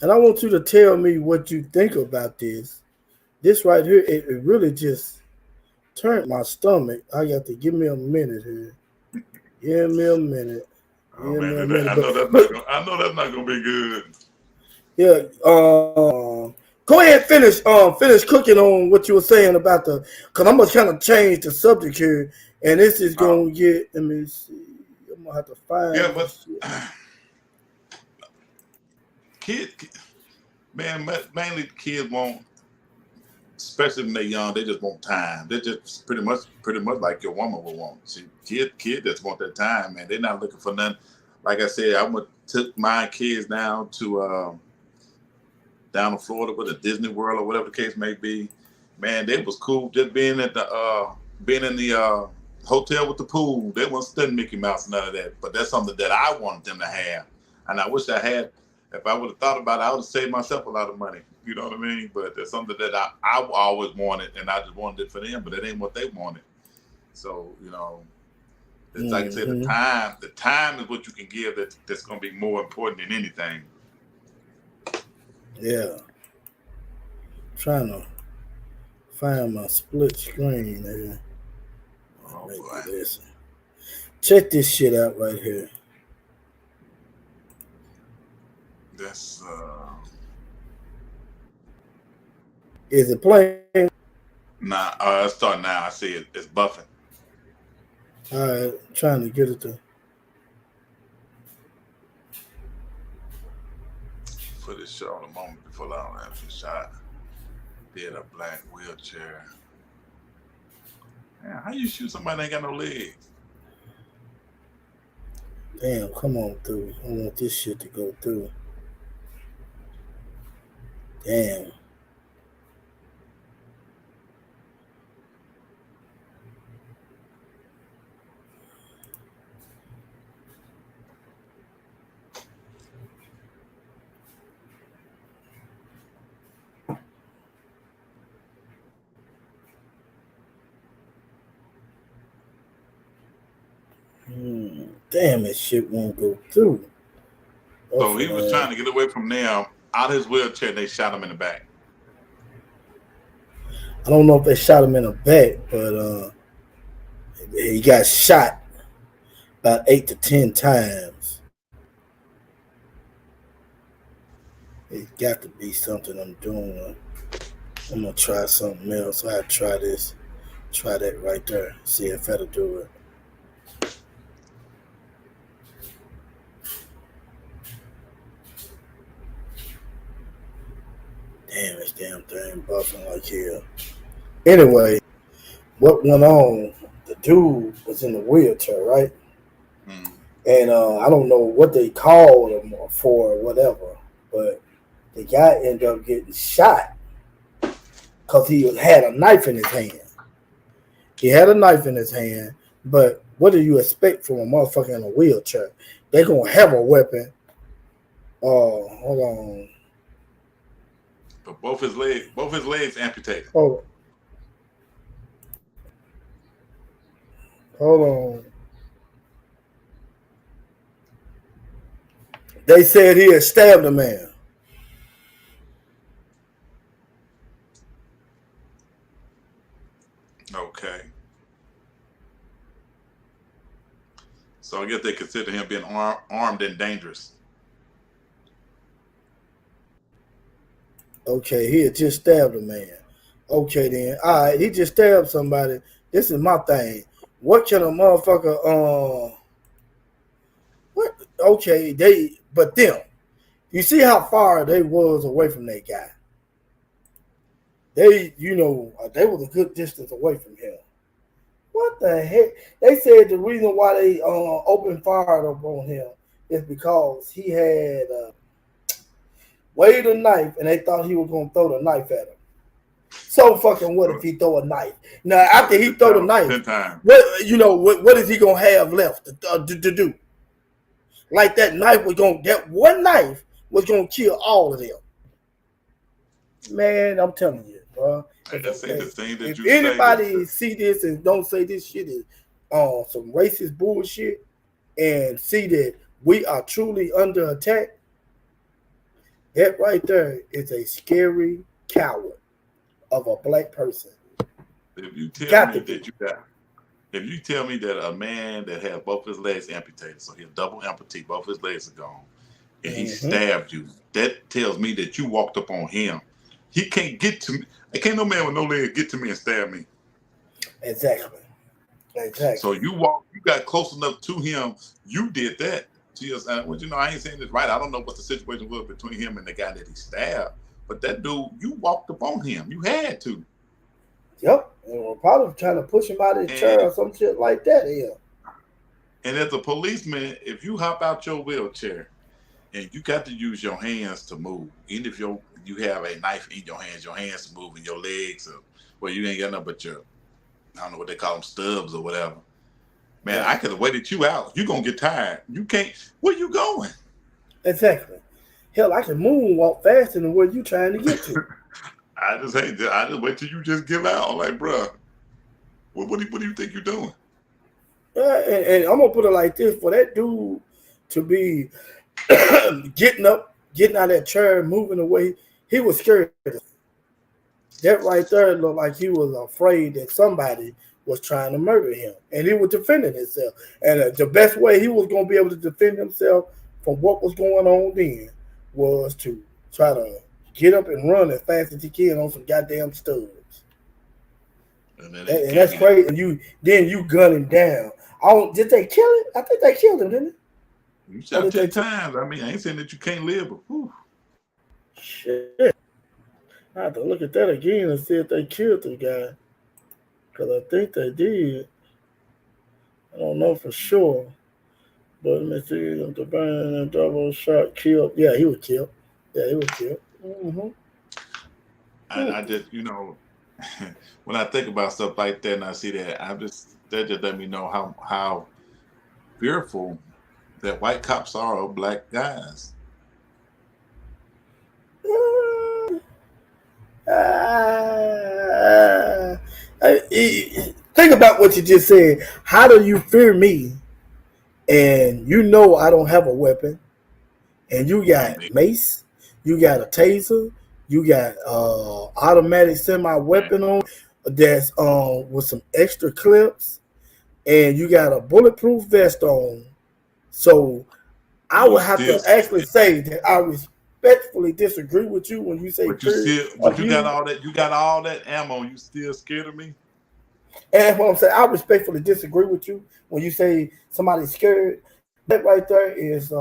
Speaker 2: and I want you to tell me what you think about this. This right here, it really just turned my stomach. I got to give me a minute here. Give me a minute.
Speaker 1: Oh man, I know that's not gonna be good.
Speaker 2: Yeah. Go ahead, finish cooking on what you were saying about the. Cause I'm gonna kind of change the subject here, and this is gonna get. Let me see. I'm gonna have to find.
Speaker 1: Yeah, but kids, man, mainly kids want, especially when they're young, they just want time. They just pretty much like your woman would want. Kid just want that time, man. They're not looking for nothing. Like I said, took my kids down to Florida with a Disney World or whatever the case may be. Man, they was cool just being in the hotel with the pool. They wasn't studying Mickey Mouse, none of that. But that's something that I wanted them to have, and I wish I had. If I would have thought about it, I would have saved myself a lot of money. You know what I mean? But there's something that I always wanted, and I just wanted it for them, but it ain't what they wanted. So, it's like I said, the time is what you can give that's going to be more important than anything.
Speaker 2: Yeah. Trying to find my split screen here.
Speaker 1: Oh, boy.
Speaker 2: Listen. Check this shit out right here.
Speaker 1: That's
Speaker 2: Is it playing?
Speaker 1: Nah, it's starting now. I see it. It's buffing.
Speaker 2: All right, trying to get it to.
Speaker 1: Footage shot a moment before long after the shot. Did a black wheelchair. Yeah, how you shoot somebody that ain't got no legs?
Speaker 2: Damn, come on through. I want this shit to go through. Damn. Damn, that shit won't go through.
Speaker 1: So he was trying to get away from them out of his wheelchair. They shot him in the back.
Speaker 2: I don't know if they shot him in the back, but he got shot about 8 to 10 times. It's got to be something I'm doing. I'm gonna try something else. I try this, try that right there. See if that'll do it. Damn, this damn thing buffing like hell. Anyway, what went on? The dude was in the wheelchair, right? And I don't know what they called him for or whatever, but the guy ended up getting shot because he had a knife in his hand. He had a knife in his hand, but what do you expect from a motherfucker in a wheelchair? They're going to have a weapon. Oh, hold on.
Speaker 1: But both his legs amputated.
Speaker 2: Hold on. They said he had stabbed a man.
Speaker 1: Okay. So I guess they consider him being armed and dangerous.
Speaker 2: Okay, he had just stabbed a man. Okay, then. All right, he just stabbed somebody. This is my thing. What can a motherfucker, what? Okay, but them. You see how far they was away from that guy. They was a good distance away from him. What the heck? They said the reason why they opened fire up on him is because he had waved a knife and they thought he was gonna throw the knife at him. So fucking what if he throw a knife? Now after he throw the knife,
Speaker 1: 10 times.
Speaker 2: What is he gonna have left to do? Like that one knife was gonna kill all of them. Man, I'm telling you, bro. If anybody see this and don't say this shit is some racist bullshit and see that we are truly under attack, that right there is a scary coward of a black person.
Speaker 1: If you tell me that a man that has both his legs amputated, so he'll double amputate, both his legs are gone, and he stabbed you, that tells me that you walked up on him. He can't get to me. Can't no man with no legs get to me and stab me.
Speaker 2: Exactly.
Speaker 1: So you got close enough to him. You did that. Well, I ain't saying this right. I don't know what the situation was between him and the guy that he stabbed. But that dude, you walked up on him. You had to.
Speaker 2: Yep. And we're probably trying to push him out of his chair or some shit like that. Yeah.
Speaker 1: And as a policeman, if you hop out your wheelchair and you got to use your hands to move, even if you have a knife in your hands to move, and your legs are, well, you ain't got nothing but your, I don't know what they call them, stubs or whatever. Man, I could have waited you out. You're going to get tired. You can't. Where you going?
Speaker 2: Exactly. Hell, I can moonwalk faster than where you trying to get to.
Speaker 1: I just wait till you just get out. Like, bro, what do you think you're doing?
Speaker 2: And I'm going to put it like this. For that dude to be getting out of that chair, moving away, he was scared. That right there looked like he was afraid that somebody was trying to murder him, and he was defending himself. And the best way he was going to be able to defend himself from what was going on then was to try to get up and run as fast as he can on some goddamn stubs. And that's crazy. And you gun him down. Did they kill him? I think they killed him, didn't they?
Speaker 1: You shot 10 times. I mean, I ain't saying that you can't live, but whew.
Speaker 2: Shit. I have to look at that again and see if they killed the guy. Because I think they did. I don't know for sure. But let me see. The burn and double shot killed. Yeah, he was killed. Mm-hmm.
Speaker 1: I just, when I think about stuff like that and I see that, that just let me know how fearful that white cops are of black guys.
Speaker 2: Think about what you just said. How do you fear me? And I don't have a weapon. And you got mace, you got a taser, you got automatic semi-weapon on that's with some extra clips, and you got a bulletproof vest on. So I would have to actually say that I respectfully disagree with you when you say.
Speaker 1: But you got all that ammo. You still scared of me?
Speaker 2: And that's what I'm saying. I respectfully disagree with you when you say somebody's scared. That right there is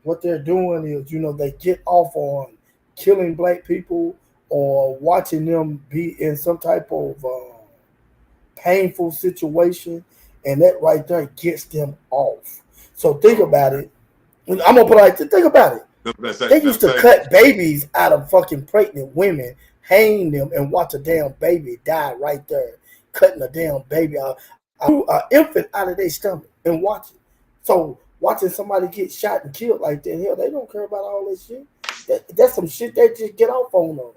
Speaker 2: what they're doing is they get off on killing black people or watching them be in some type of painful situation, and that right there gets them off. So think about it. I'm gonna put it like this. Think about it. They used to cut babies out of fucking pregnant women, hang them, and watch a damn baby die right there, cutting a damn baby out, an infant out of their stomach, and watch it. So watching somebody get shot and killed like that, hell, they don't care about all this shit. That's some shit they just get off on them.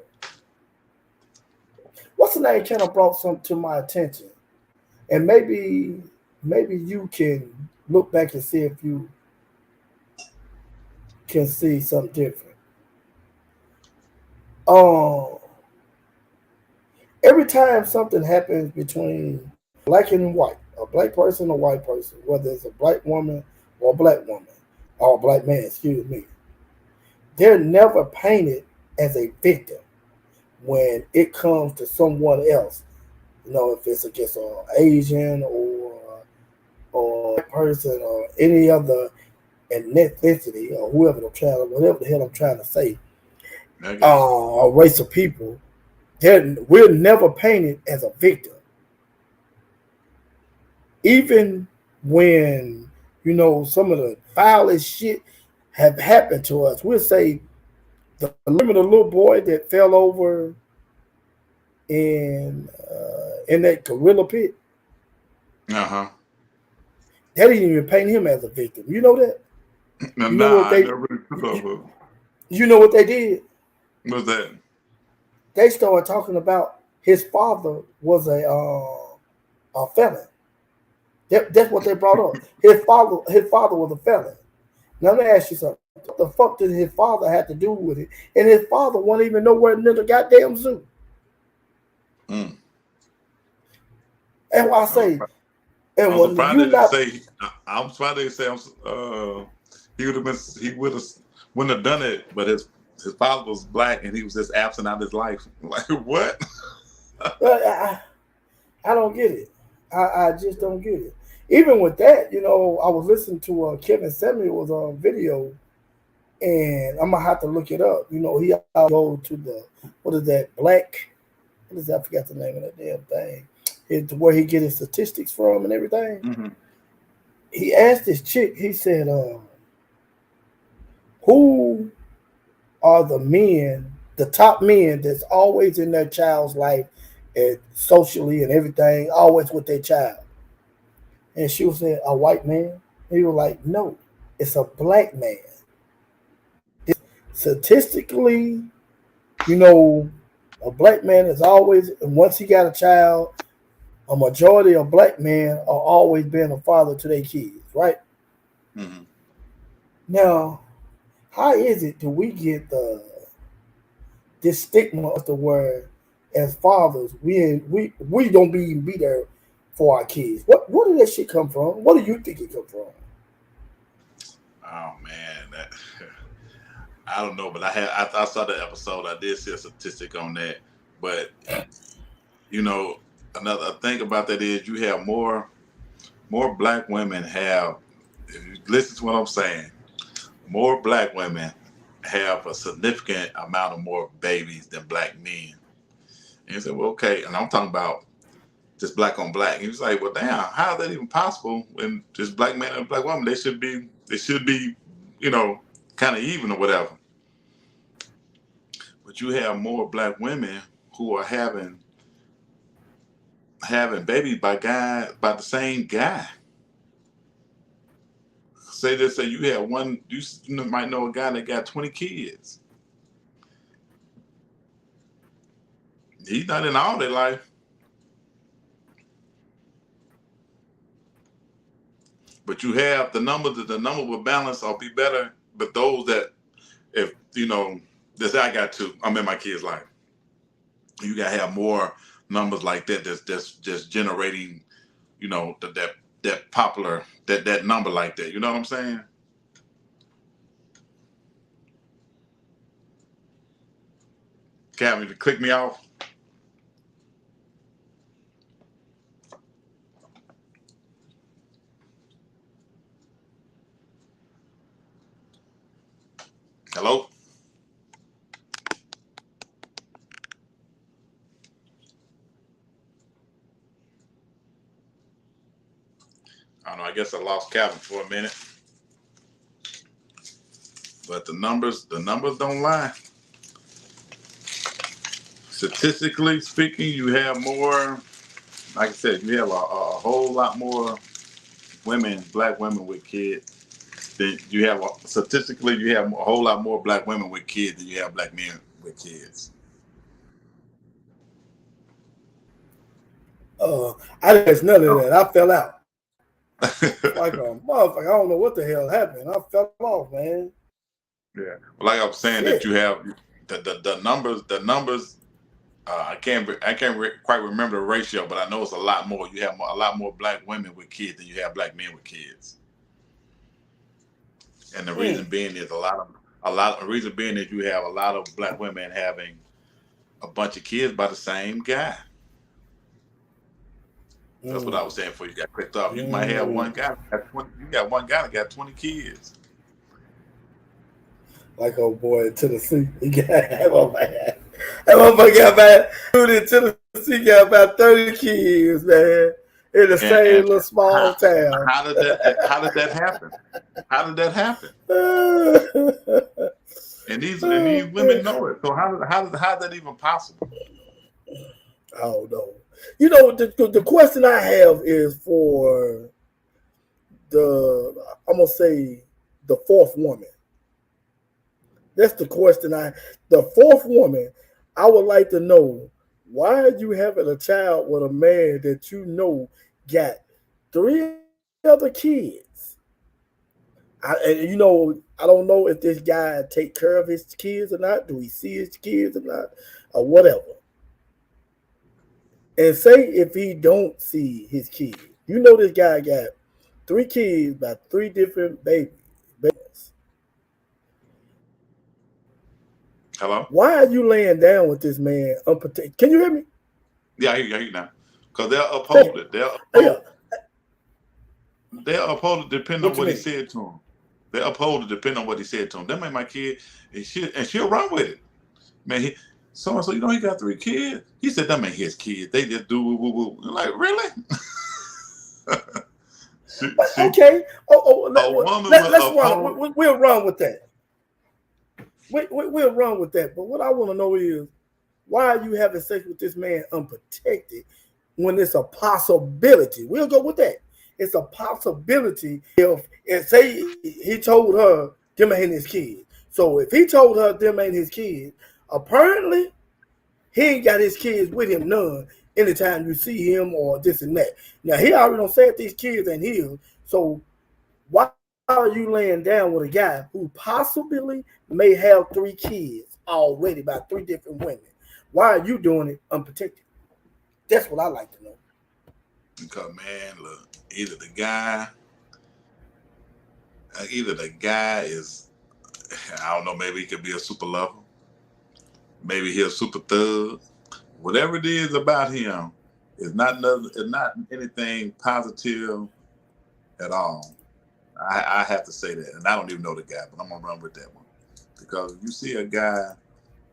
Speaker 2: What's the name? Kind of brought something to my attention, and maybe you can look back and see if you can see something different. Every time something happens between black and white, a black person or white person, whether it's a black woman or a black woman, or a black man, excuse me, they're never painted as a victim when it comes to someone else. If it's against an Asian or a person or any other ethnicity or whatever the hell I'm trying to say, a race of people, we're never painted as a victim. Even when you know, some of the foulest shit have happened to us. We'll say remember the little boy that fell over in that gorilla pit.
Speaker 1: Uh-huh.
Speaker 2: They didn't even paint him as a victim. You know that? You know what
Speaker 1: Nah, I
Speaker 2: they?
Speaker 1: never really took over.
Speaker 2: You know what they did?
Speaker 1: What's that?
Speaker 2: They started talking about his father was a felon. That's what they brought up. His father was a felon. Now let me ask you something. What the fuck did his father have to do with it? And his father won't even know where near the goddamn zoo.
Speaker 1: Mm.
Speaker 2: And why I say, and
Speaker 1: I'm
Speaker 2: when
Speaker 1: surprised
Speaker 2: you
Speaker 1: they didn't
Speaker 2: not,
Speaker 1: say. I'm surprised they say he would have been. He would have wouldn't have done it, but his father was black and he was just absent out of his life. Like what?
Speaker 2: I don't get it. I just don't get it. Even with that, you know, I was listening to Kevin Samuel's video, and I'm gonna have to look it up. You know, he go to the what is that black? What is that? I forgot the name of that damn thing. It's where he get his statistics from and everything.
Speaker 1: Mm-hmm.
Speaker 2: He asked this chick. He said, "Who are the men, the top men that's always in their child's life, and socially and everything, always with their child?" And she was saying, "A white man." And he was like, "No, it's a black man." Statistically, you know, a black man is always, and once he got a child, a majority of black men are always being a father to their kids, right?
Speaker 1: Mm-hmm.
Speaker 2: Now, how is it do we get this stigma of the word as fathers we don't even be there for our kids? Where did that shit come from? What do you think it come from?
Speaker 1: Oh man, I don't know, but I saw the episode. I did see a statistic on that, but you know, another thing about that is you have more black women have. If you listen to what I'm saying, more black women have a significant amount of more babies than black men. And he said, well, okay, and I'm talking about just black on black. And he was like, well, damn, how is that even possible when just black man and black woman, they should be, you know, kind of even or whatever. But you have more black women who are having babies by the same guy. Say you have one, you might know a guy that got 20 kids. He's not in all their life. But you have the number will balance or be better. But those that, if you know, this I got two, I'm in my kid's life. You gotta have more numbers like that. That's just generating, you know, that popular that number like that. You know what I'm saying? Captain, to click me off. Hello. I don't know. I guess I lost Calvin for a minute. But the numbers don't lie. Statistically speaking, you have more. Like I said, you have a whole lot more black women with kids. Then you have statistically, you have a whole lot more black women with kids than you have black men with kids.
Speaker 2: I didn't none of that. I fell out like a motherfucker. I don't know what the hell happened. I fell off, man.
Speaker 1: Yeah, well, like I was saying,
Speaker 2: Shit.
Speaker 1: that you have the numbers. I can't quite remember the ratio, but I know it's a lot more. You have a lot more black women with kids than you have black men with kids. And the reason being is the reason being is you have a lot of black women having a bunch of kids by the same guy. That's what I was saying before you got clicked off. You might have one guy. You got one guy that got 20 kids.
Speaker 2: Like old boy in Tennessee, he got that motherfucker got about dude in Tennessee got about 30 kids, man. in the same
Speaker 1: And
Speaker 2: little small
Speaker 1: how,
Speaker 2: town.
Speaker 1: how did that happen? How did that happen? And these women know it. So how is that even possible?
Speaker 2: I don't know. You know, the question I have is for I'm gonna say the fourth woman. That's the question the fourth woman, I would like to know why are you having a child with a man that you know got three other kids? And you know, I don't know if this guy take care of his kids or not. Do he see his kids or not, or whatever? And say if he don't see his kids, you know, this guy got three kids by three different babies.
Speaker 1: Hello?
Speaker 2: Why are you laying down with this man unprotected? Can you hear me?
Speaker 1: Yeah, I hear you now. Because they'll
Speaker 2: Hey,
Speaker 1: uphold it.
Speaker 2: yeah.
Speaker 1: They'll uphold it depending
Speaker 2: What
Speaker 1: on
Speaker 2: you
Speaker 1: what he
Speaker 2: mean?
Speaker 1: said to him. They uphold it depending on what he said to him. That ain't my kid, and she'll run with it. Man, so and so, you know, he got three kids. He said that ain't his kids. They just do woo woo. Like, really? she
Speaker 2: Okay.
Speaker 1: a woman
Speaker 2: Let's
Speaker 1: will
Speaker 2: run.
Speaker 1: uphold.
Speaker 2: We'll run with that. We'll run with that. But what I want to know is why are you having sex with this man unprotected when it's a possibility? We'll go with that. It's a possibility if say he told her them ain't his kids. So if he told her them ain't his kids, apparently he ain't got his kids with him none anytime you see him or this and that. Now he already don't say these kids ain't his. So why are you laying down with a guy who possibly may have three kids already by three different women? Why are you doing it unprotected? That's what I like to know.
Speaker 1: Because man, look, either the guy is, I don't know, maybe he could be a super lover, maybe he's a super thug. Whatever it is about him, it's not anything positive at all. I have to say that, and I don't even know the guy, but I'm gonna run with that one because if you see a guy,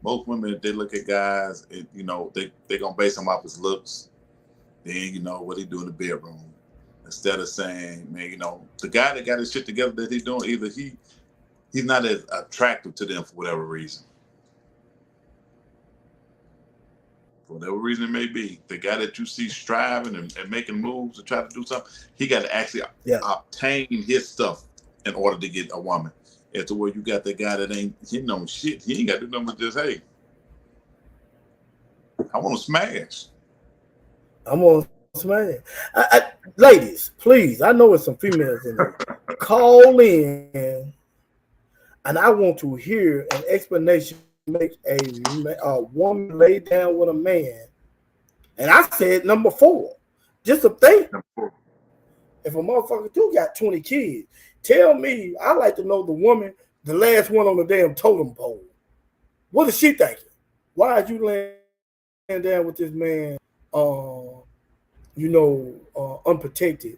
Speaker 1: most women they look at guys, you know, they gonna base him off his looks, then you know what he do in the bedroom, instead of saying, man, you know, the guy that got his shit together that he's doing, either he's not as attractive to them for whatever reason. For whatever reason it may be, the guy that you see striving and making moves to try to do something, he got to actually
Speaker 2: Yeah.
Speaker 1: obtain his stuff in order to get a woman. As to where you got the guy that ain't he know shit, he ain't got to do nothing but just, hey, I want to smash.
Speaker 2: I'm on smash. Ladies, please, I know it's some females in there. Call in, and I want to hear an explanation. Make a woman lay down with a man, and I said number 4. Just a think. If a motherfucker do got 20 kids, tell me. I like to know the woman, the last one on the damn totem pole. What is she thinking? Why are you laying down with this man? Unprotected.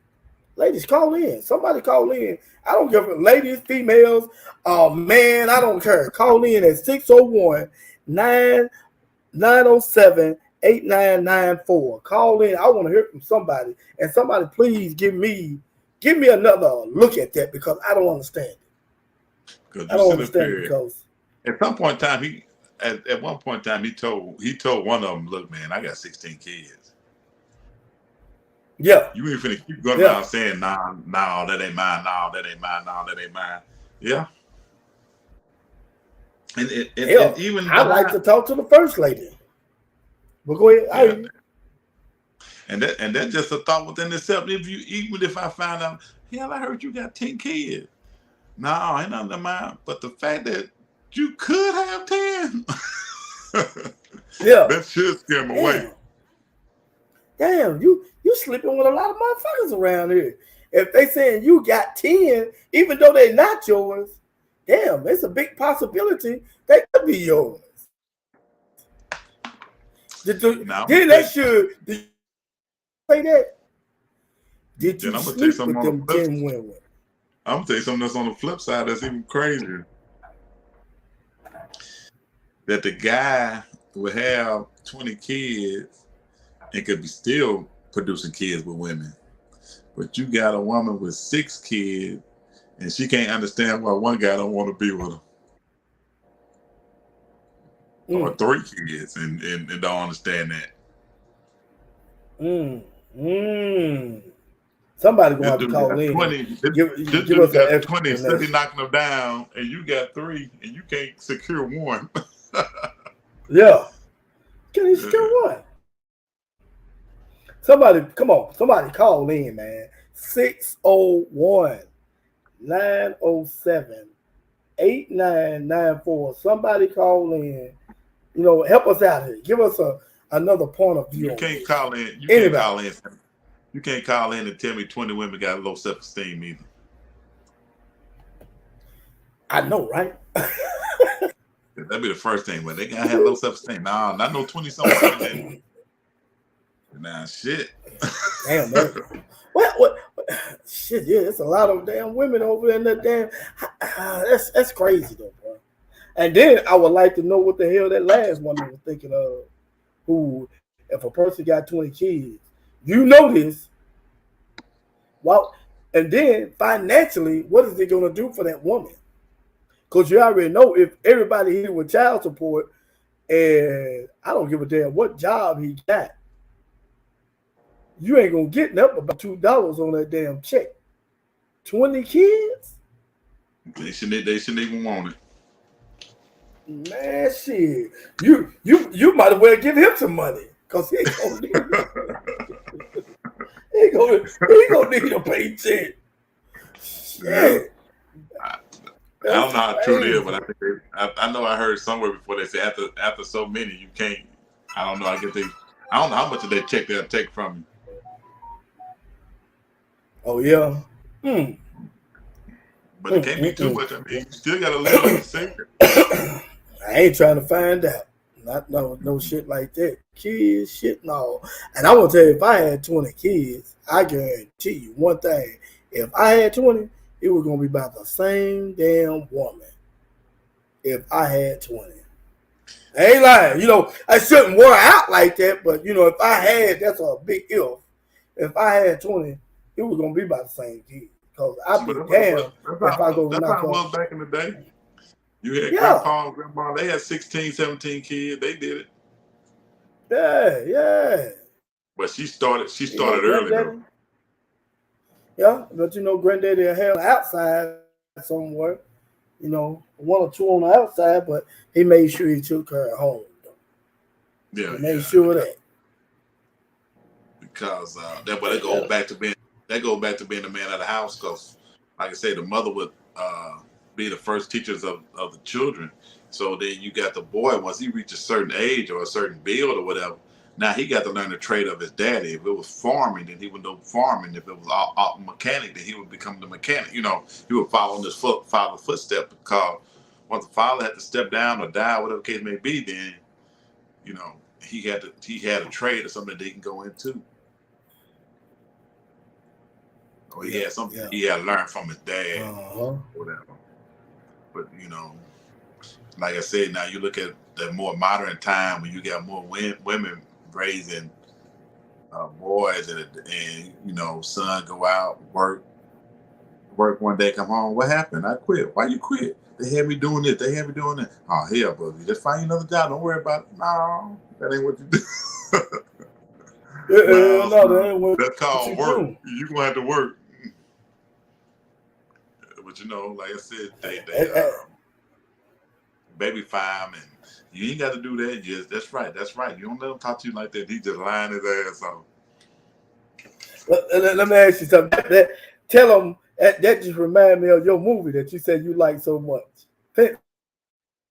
Speaker 2: Ladies, call in. Somebody call in. I don't give a ladies, females, man, I don't care. Call in at 601-907-8994. Call in. I want to hear from somebody. And somebody please give me another look at that because I don't understand it. I don't understand it because
Speaker 1: at some point in time at one point in time he told one of them, look, man, I got 16 kids.
Speaker 2: Yeah.
Speaker 1: You ain't finna keep going around saying, nah, that ain't mine, nah, that ain't mine, nah, that ain't mine. Yeah. And even
Speaker 2: I like to talk to the first lady. But go ahead.
Speaker 1: And that's just a thought within itself. Even if I find out, hell, I heard you got 10 kids. No, ain't nothing of mine. But the fact that you could have 10, that should scare them away.
Speaker 2: Damn, you sleeping with a lot of motherfuckers around here. If they saying you got 10, even though they're not yours, damn, it's a big possibility they could be yours. Did you say that? Did you sleep with them 10 women?
Speaker 1: I'm gonna tell you something that's on the flip side that's even crazier. That the guy would have 20 kids and could be still producing kids with women. But you got a woman with 6 kids, and she can't understand why one guy don't want to be with her. Or 3 kids and don't understand that.
Speaker 2: Somebody gonna
Speaker 1: This
Speaker 2: have to
Speaker 1: dude
Speaker 2: call
Speaker 1: got
Speaker 2: in.
Speaker 1: 20. This, this
Speaker 2: Give us
Speaker 1: dude
Speaker 2: an
Speaker 1: got 20 steady
Speaker 2: explanation.
Speaker 1: knocking them down, and you got 3, and you can't secure one.
Speaker 2: Yeah. Can you secure one? Somebody, come on. Somebody call in, man. 601-907-8994. Somebody call in. Help us out here. Give us another point of view
Speaker 1: You
Speaker 2: on
Speaker 1: can't
Speaker 2: this.
Speaker 1: call in. You can't
Speaker 2: Anybody.
Speaker 1: call in. You can't call in and tell me 20 women got low self-esteem either.
Speaker 2: I know, right?
Speaker 1: That'd be the first thing, but they gotta have low self-esteem. Nah, not no 20-some women. Nah, shit.
Speaker 2: Damn, man. What? Shit, yeah, it's a lot of damn women over in that damn. That's crazy though, bro. And then I would like to know what the hell that last one was thinking of. Who, if a person got 20 kids, you know this. Well, and then financially, what is it going to do for that woman? Because you already know if everybody here with child support, and I don't give a damn what job he got, you ain't gonna get nothing about $2 on that damn check. 20 kids?
Speaker 1: They shouldn't even want it.
Speaker 2: Man, shit. You might as well give him some money. Cause he ain't gonna need he gonna need a paycheck. Shit.
Speaker 1: I don't know how true it is, but I think I know I heard somewhere before they say after so many you can't. I don't know. I don't know how much of that check they'll take from you.
Speaker 2: Oh yeah.
Speaker 1: But it can't be too much. I mean, you still gotta live like a singer.
Speaker 2: I ain't trying to find out. Not no shit like that. Kids, shit, no. And I want to tell you, if I had 20 kids, I guarantee you one thing. If I had 20, it was gonna be about the same damn woman. If I had 20. I ain't lying. I shouldn't wear out like that, but if I had, that's a big if. If I had 20, it was gonna be about the same kid. Because I'd be damn if I go
Speaker 1: That's
Speaker 2: knock
Speaker 1: how it was
Speaker 2: up.
Speaker 1: back in the day. You had
Speaker 2: Yeah.
Speaker 1: grandpa and grandma, they had 16, 17 kids. They did it.
Speaker 2: Yeah.
Speaker 1: But she started early though.
Speaker 2: Yeah, but granddaddy had outside somewhere, 1 or 2 on the outside, but he made sure he took her at home.
Speaker 1: Yeah,
Speaker 2: he made sure of that.
Speaker 1: Because that goes back to being the man of the house. Because, like I say, the mother would be the first teachers of the children. So then you got the boy, once he reaches a certain age or a certain build or whatever, now he got to learn the trade of his daddy. If it was farming, then he would know farming. If it was mechanic, then he would become the mechanic. He would follow in his father's footsteps. Because once the father had to step down or die, whatever the case may be, then he had a trade or something that they can go into. Or he had something he had to learn from his dad, or whatever. But like I said, now you look at the more modern time when you got more women raising boys, and son go out work one day, come home. What happened? I quit. Why you quit? They had me doing this. They had me doing that. Oh hell, brother, just find another job. Don't worry about it. No, that ain't what you do.
Speaker 2: That ain't what
Speaker 1: that's called work.
Speaker 2: Do.
Speaker 1: You gonna have to work. But like I said, they baby farm, and you ain't got to do that. That's right. You don't let him talk to you like that. He just lying his ass off.
Speaker 2: Let me ask you something. Tell him that just remind me of your movie that you said you like so much.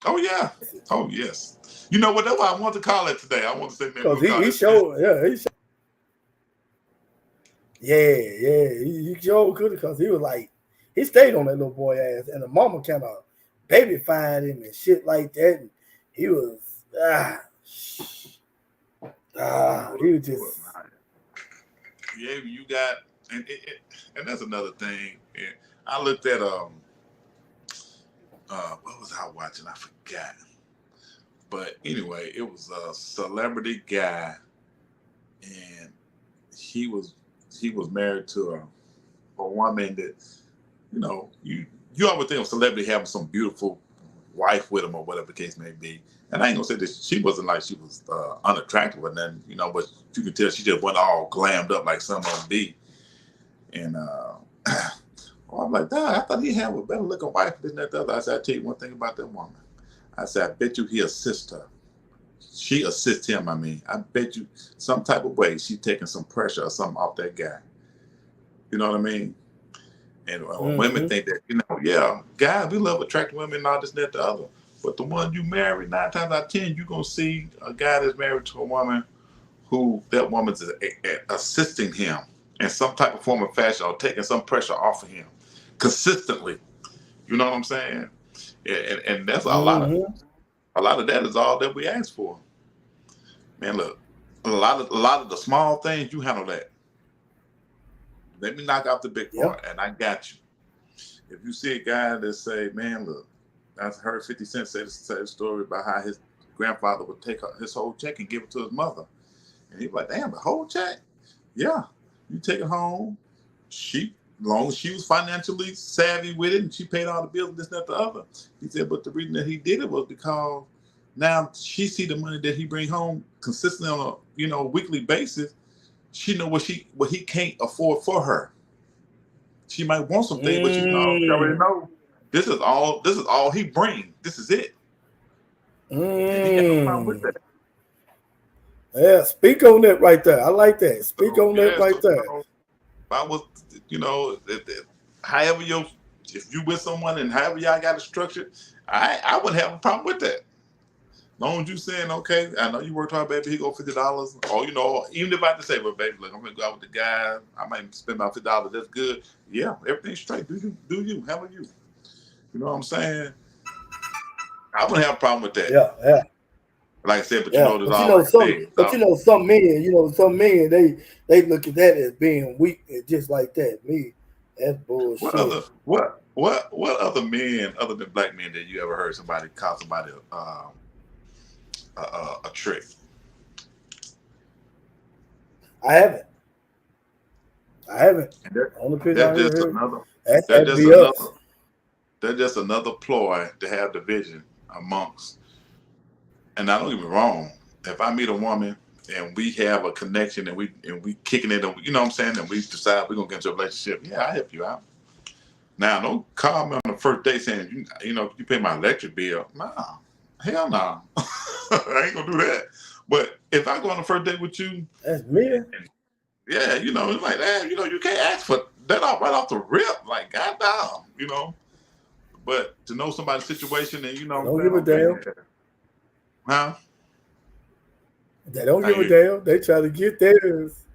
Speaker 1: Oh yeah. Oh yes. You know what? That's why I want to call it today. I want to say
Speaker 2: because he showed. He showed good because he was like, he stayed on that little boy ass, and the mama kind of baby-fied him and shit like that. And he was he was just
Speaker 1: you got and that's another thing. And I looked at what was I watching? I forgot. But anyway, it was a celebrity guy, and he was married to a woman that, you always think of celebrity having some beautiful wife with him or whatever the case may be. And I ain't gonna say that she wasn't like she was unattractive or nothing, but you can tell she just wasn't all glammed up like some of them be. And I'm like, Dad, I thought he had a better looking wife than that other. I said, I tell you one thing about that woman. I said, I bet you he assists her. She assists him, I mean. I bet you some type of way she's taking some pressure or something off that guy. You know what I mean? And women think that, guys, we love attractive women and all this, that, the other. But the one you marry, 9 times out of 10, you're going to see a guy that's married to a woman who that woman's assisting him in some type of form of fashion or taking some pressure off of him consistently. You know what I'm saying? And that's a lot of that is all that we ask for. Man, look, a lot of the small things, you handle that. Let me knock out the big part, and I got you. If you see a guy that say, man, look, I've heard 50 Cent say the story about how his grandfather would take his whole check and give it to his mother. And he's like, damn, the whole check? Yeah. You take it home. Long as she was financially savvy with it and she paid all the bills, this, that, the other. He said, but the reason that he did it was because now she see the money that he bring home consistently on a weekly basis. She know what he can't afford for her. She might want some things, but she already know this is all he bring. This is it. And he got no problem with that.
Speaker 2: Yeah, speak on that right there. I like that. Speak on that right there.
Speaker 1: If I was, however if you with someone and however y'all got it structured, I wouldn't have a problem with that. As long as you saying, okay, I know you worked hard, baby, he go $50. Or, even if I had to say, well, baby, look, I'm going to go out with the guy. I might spend about $50. That's good. Yeah, everything's straight. Do you. How are you? You know what I'm saying? I wouldn't have a problem with that.
Speaker 2: Yeah.
Speaker 1: Like I said, but
Speaker 2: some men, they look at that as being weak, just like that. Me, that's bullshit.
Speaker 1: What other men, other than black men, that you ever heard somebody call somebody a trick?
Speaker 2: I haven't.
Speaker 1: That's just another ploy to have division amongst. And now, don't get me wrong. If I meet a woman and we have a connection and we kicking it, you know what I'm saying, and we decide we're gonna get into a relationship, yeah, I help you out. Now, don't call me on the first day saying, you pay my electric bill. Nah, hell no. I ain't gonna do that. But if I go on the first date with you,
Speaker 2: that's me.
Speaker 1: Yeah, it's like that. You can't ask for that right off the rip. Like, goddamn, But to know somebody's situation and
Speaker 2: don't give a damn.
Speaker 1: Huh?
Speaker 2: They don't give a damn. They try to get theirs.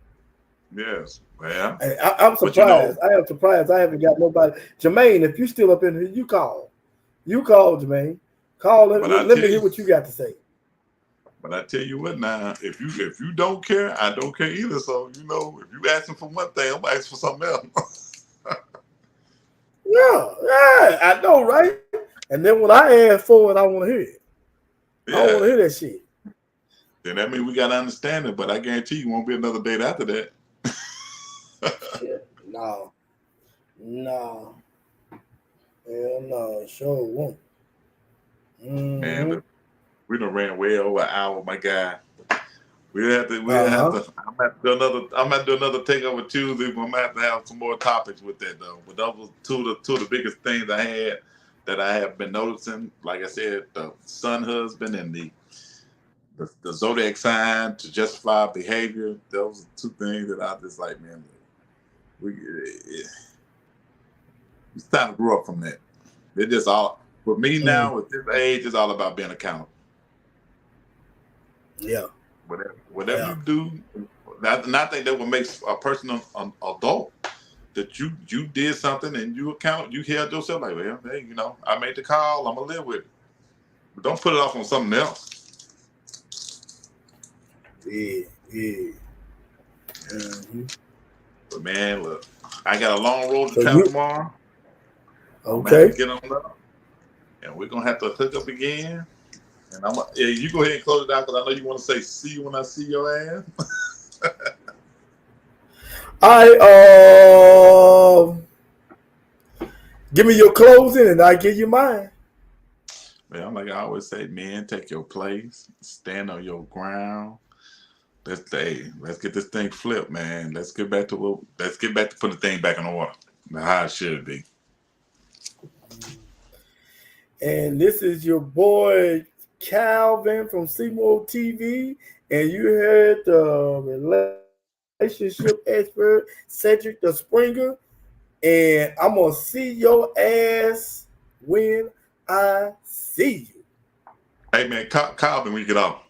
Speaker 1: Yes. Well,
Speaker 2: I'm surprised. I am surprised I haven't got nobody. Jermaine, if you still up in here, you call. You call, Jermaine. Call. Let me hear what you got to say.
Speaker 1: But I tell you what now, if you don't care, I don't care either. So, if you asking for one thing, I'm asking for something else.
Speaker 2: Yeah, I know, right? And then when I ask for it, I want to hear it. Yeah. I want to hear that shit.
Speaker 1: Then that means we got to understand it, but I guarantee you won't be another date after that.
Speaker 2: No. Hell no, sure won't.
Speaker 1: Man, we done ran way over an hour, my guy. I'm gonna have to do another takeover Tuesday, but I'm gonna have to have some more topics with that though. But those were two of the biggest things I had that I have been noticing. Like I said, the sun husband and the zodiac sign to justify behavior. Those are two things that I just like, man. It's time to grow up from that. It just all for me now at this age, it's all about being accountable.
Speaker 2: Yeah.
Speaker 1: Whatever you do, I think that will make a person an adult. That you did something and you held yourself like, well, hey, I made the call, I'm gonna live with it. But don't put it off on something else.
Speaker 2: Yeah. Mm-hmm.
Speaker 1: But man, look, I got a long road to travel tomorrow.
Speaker 2: Okay.
Speaker 1: Get on up, and we're gonna have to hook up again. And you go ahead and close it out because I know you want to say "see you when I see your ass."
Speaker 2: I give me your closing and I give you mine.
Speaker 1: Man, like I always say, men, take your place, stand on your ground. Let's get this thing flipped, man. Let's get back to putting the thing back in order. Now how it should be.
Speaker 2: And this is your boy Calvin from Seymour TV, and you heard the relationship expert Cedric the Springer. And I'm gonna see your ass when I see you.
Speaker 1: Hey man, Calvin, we get off.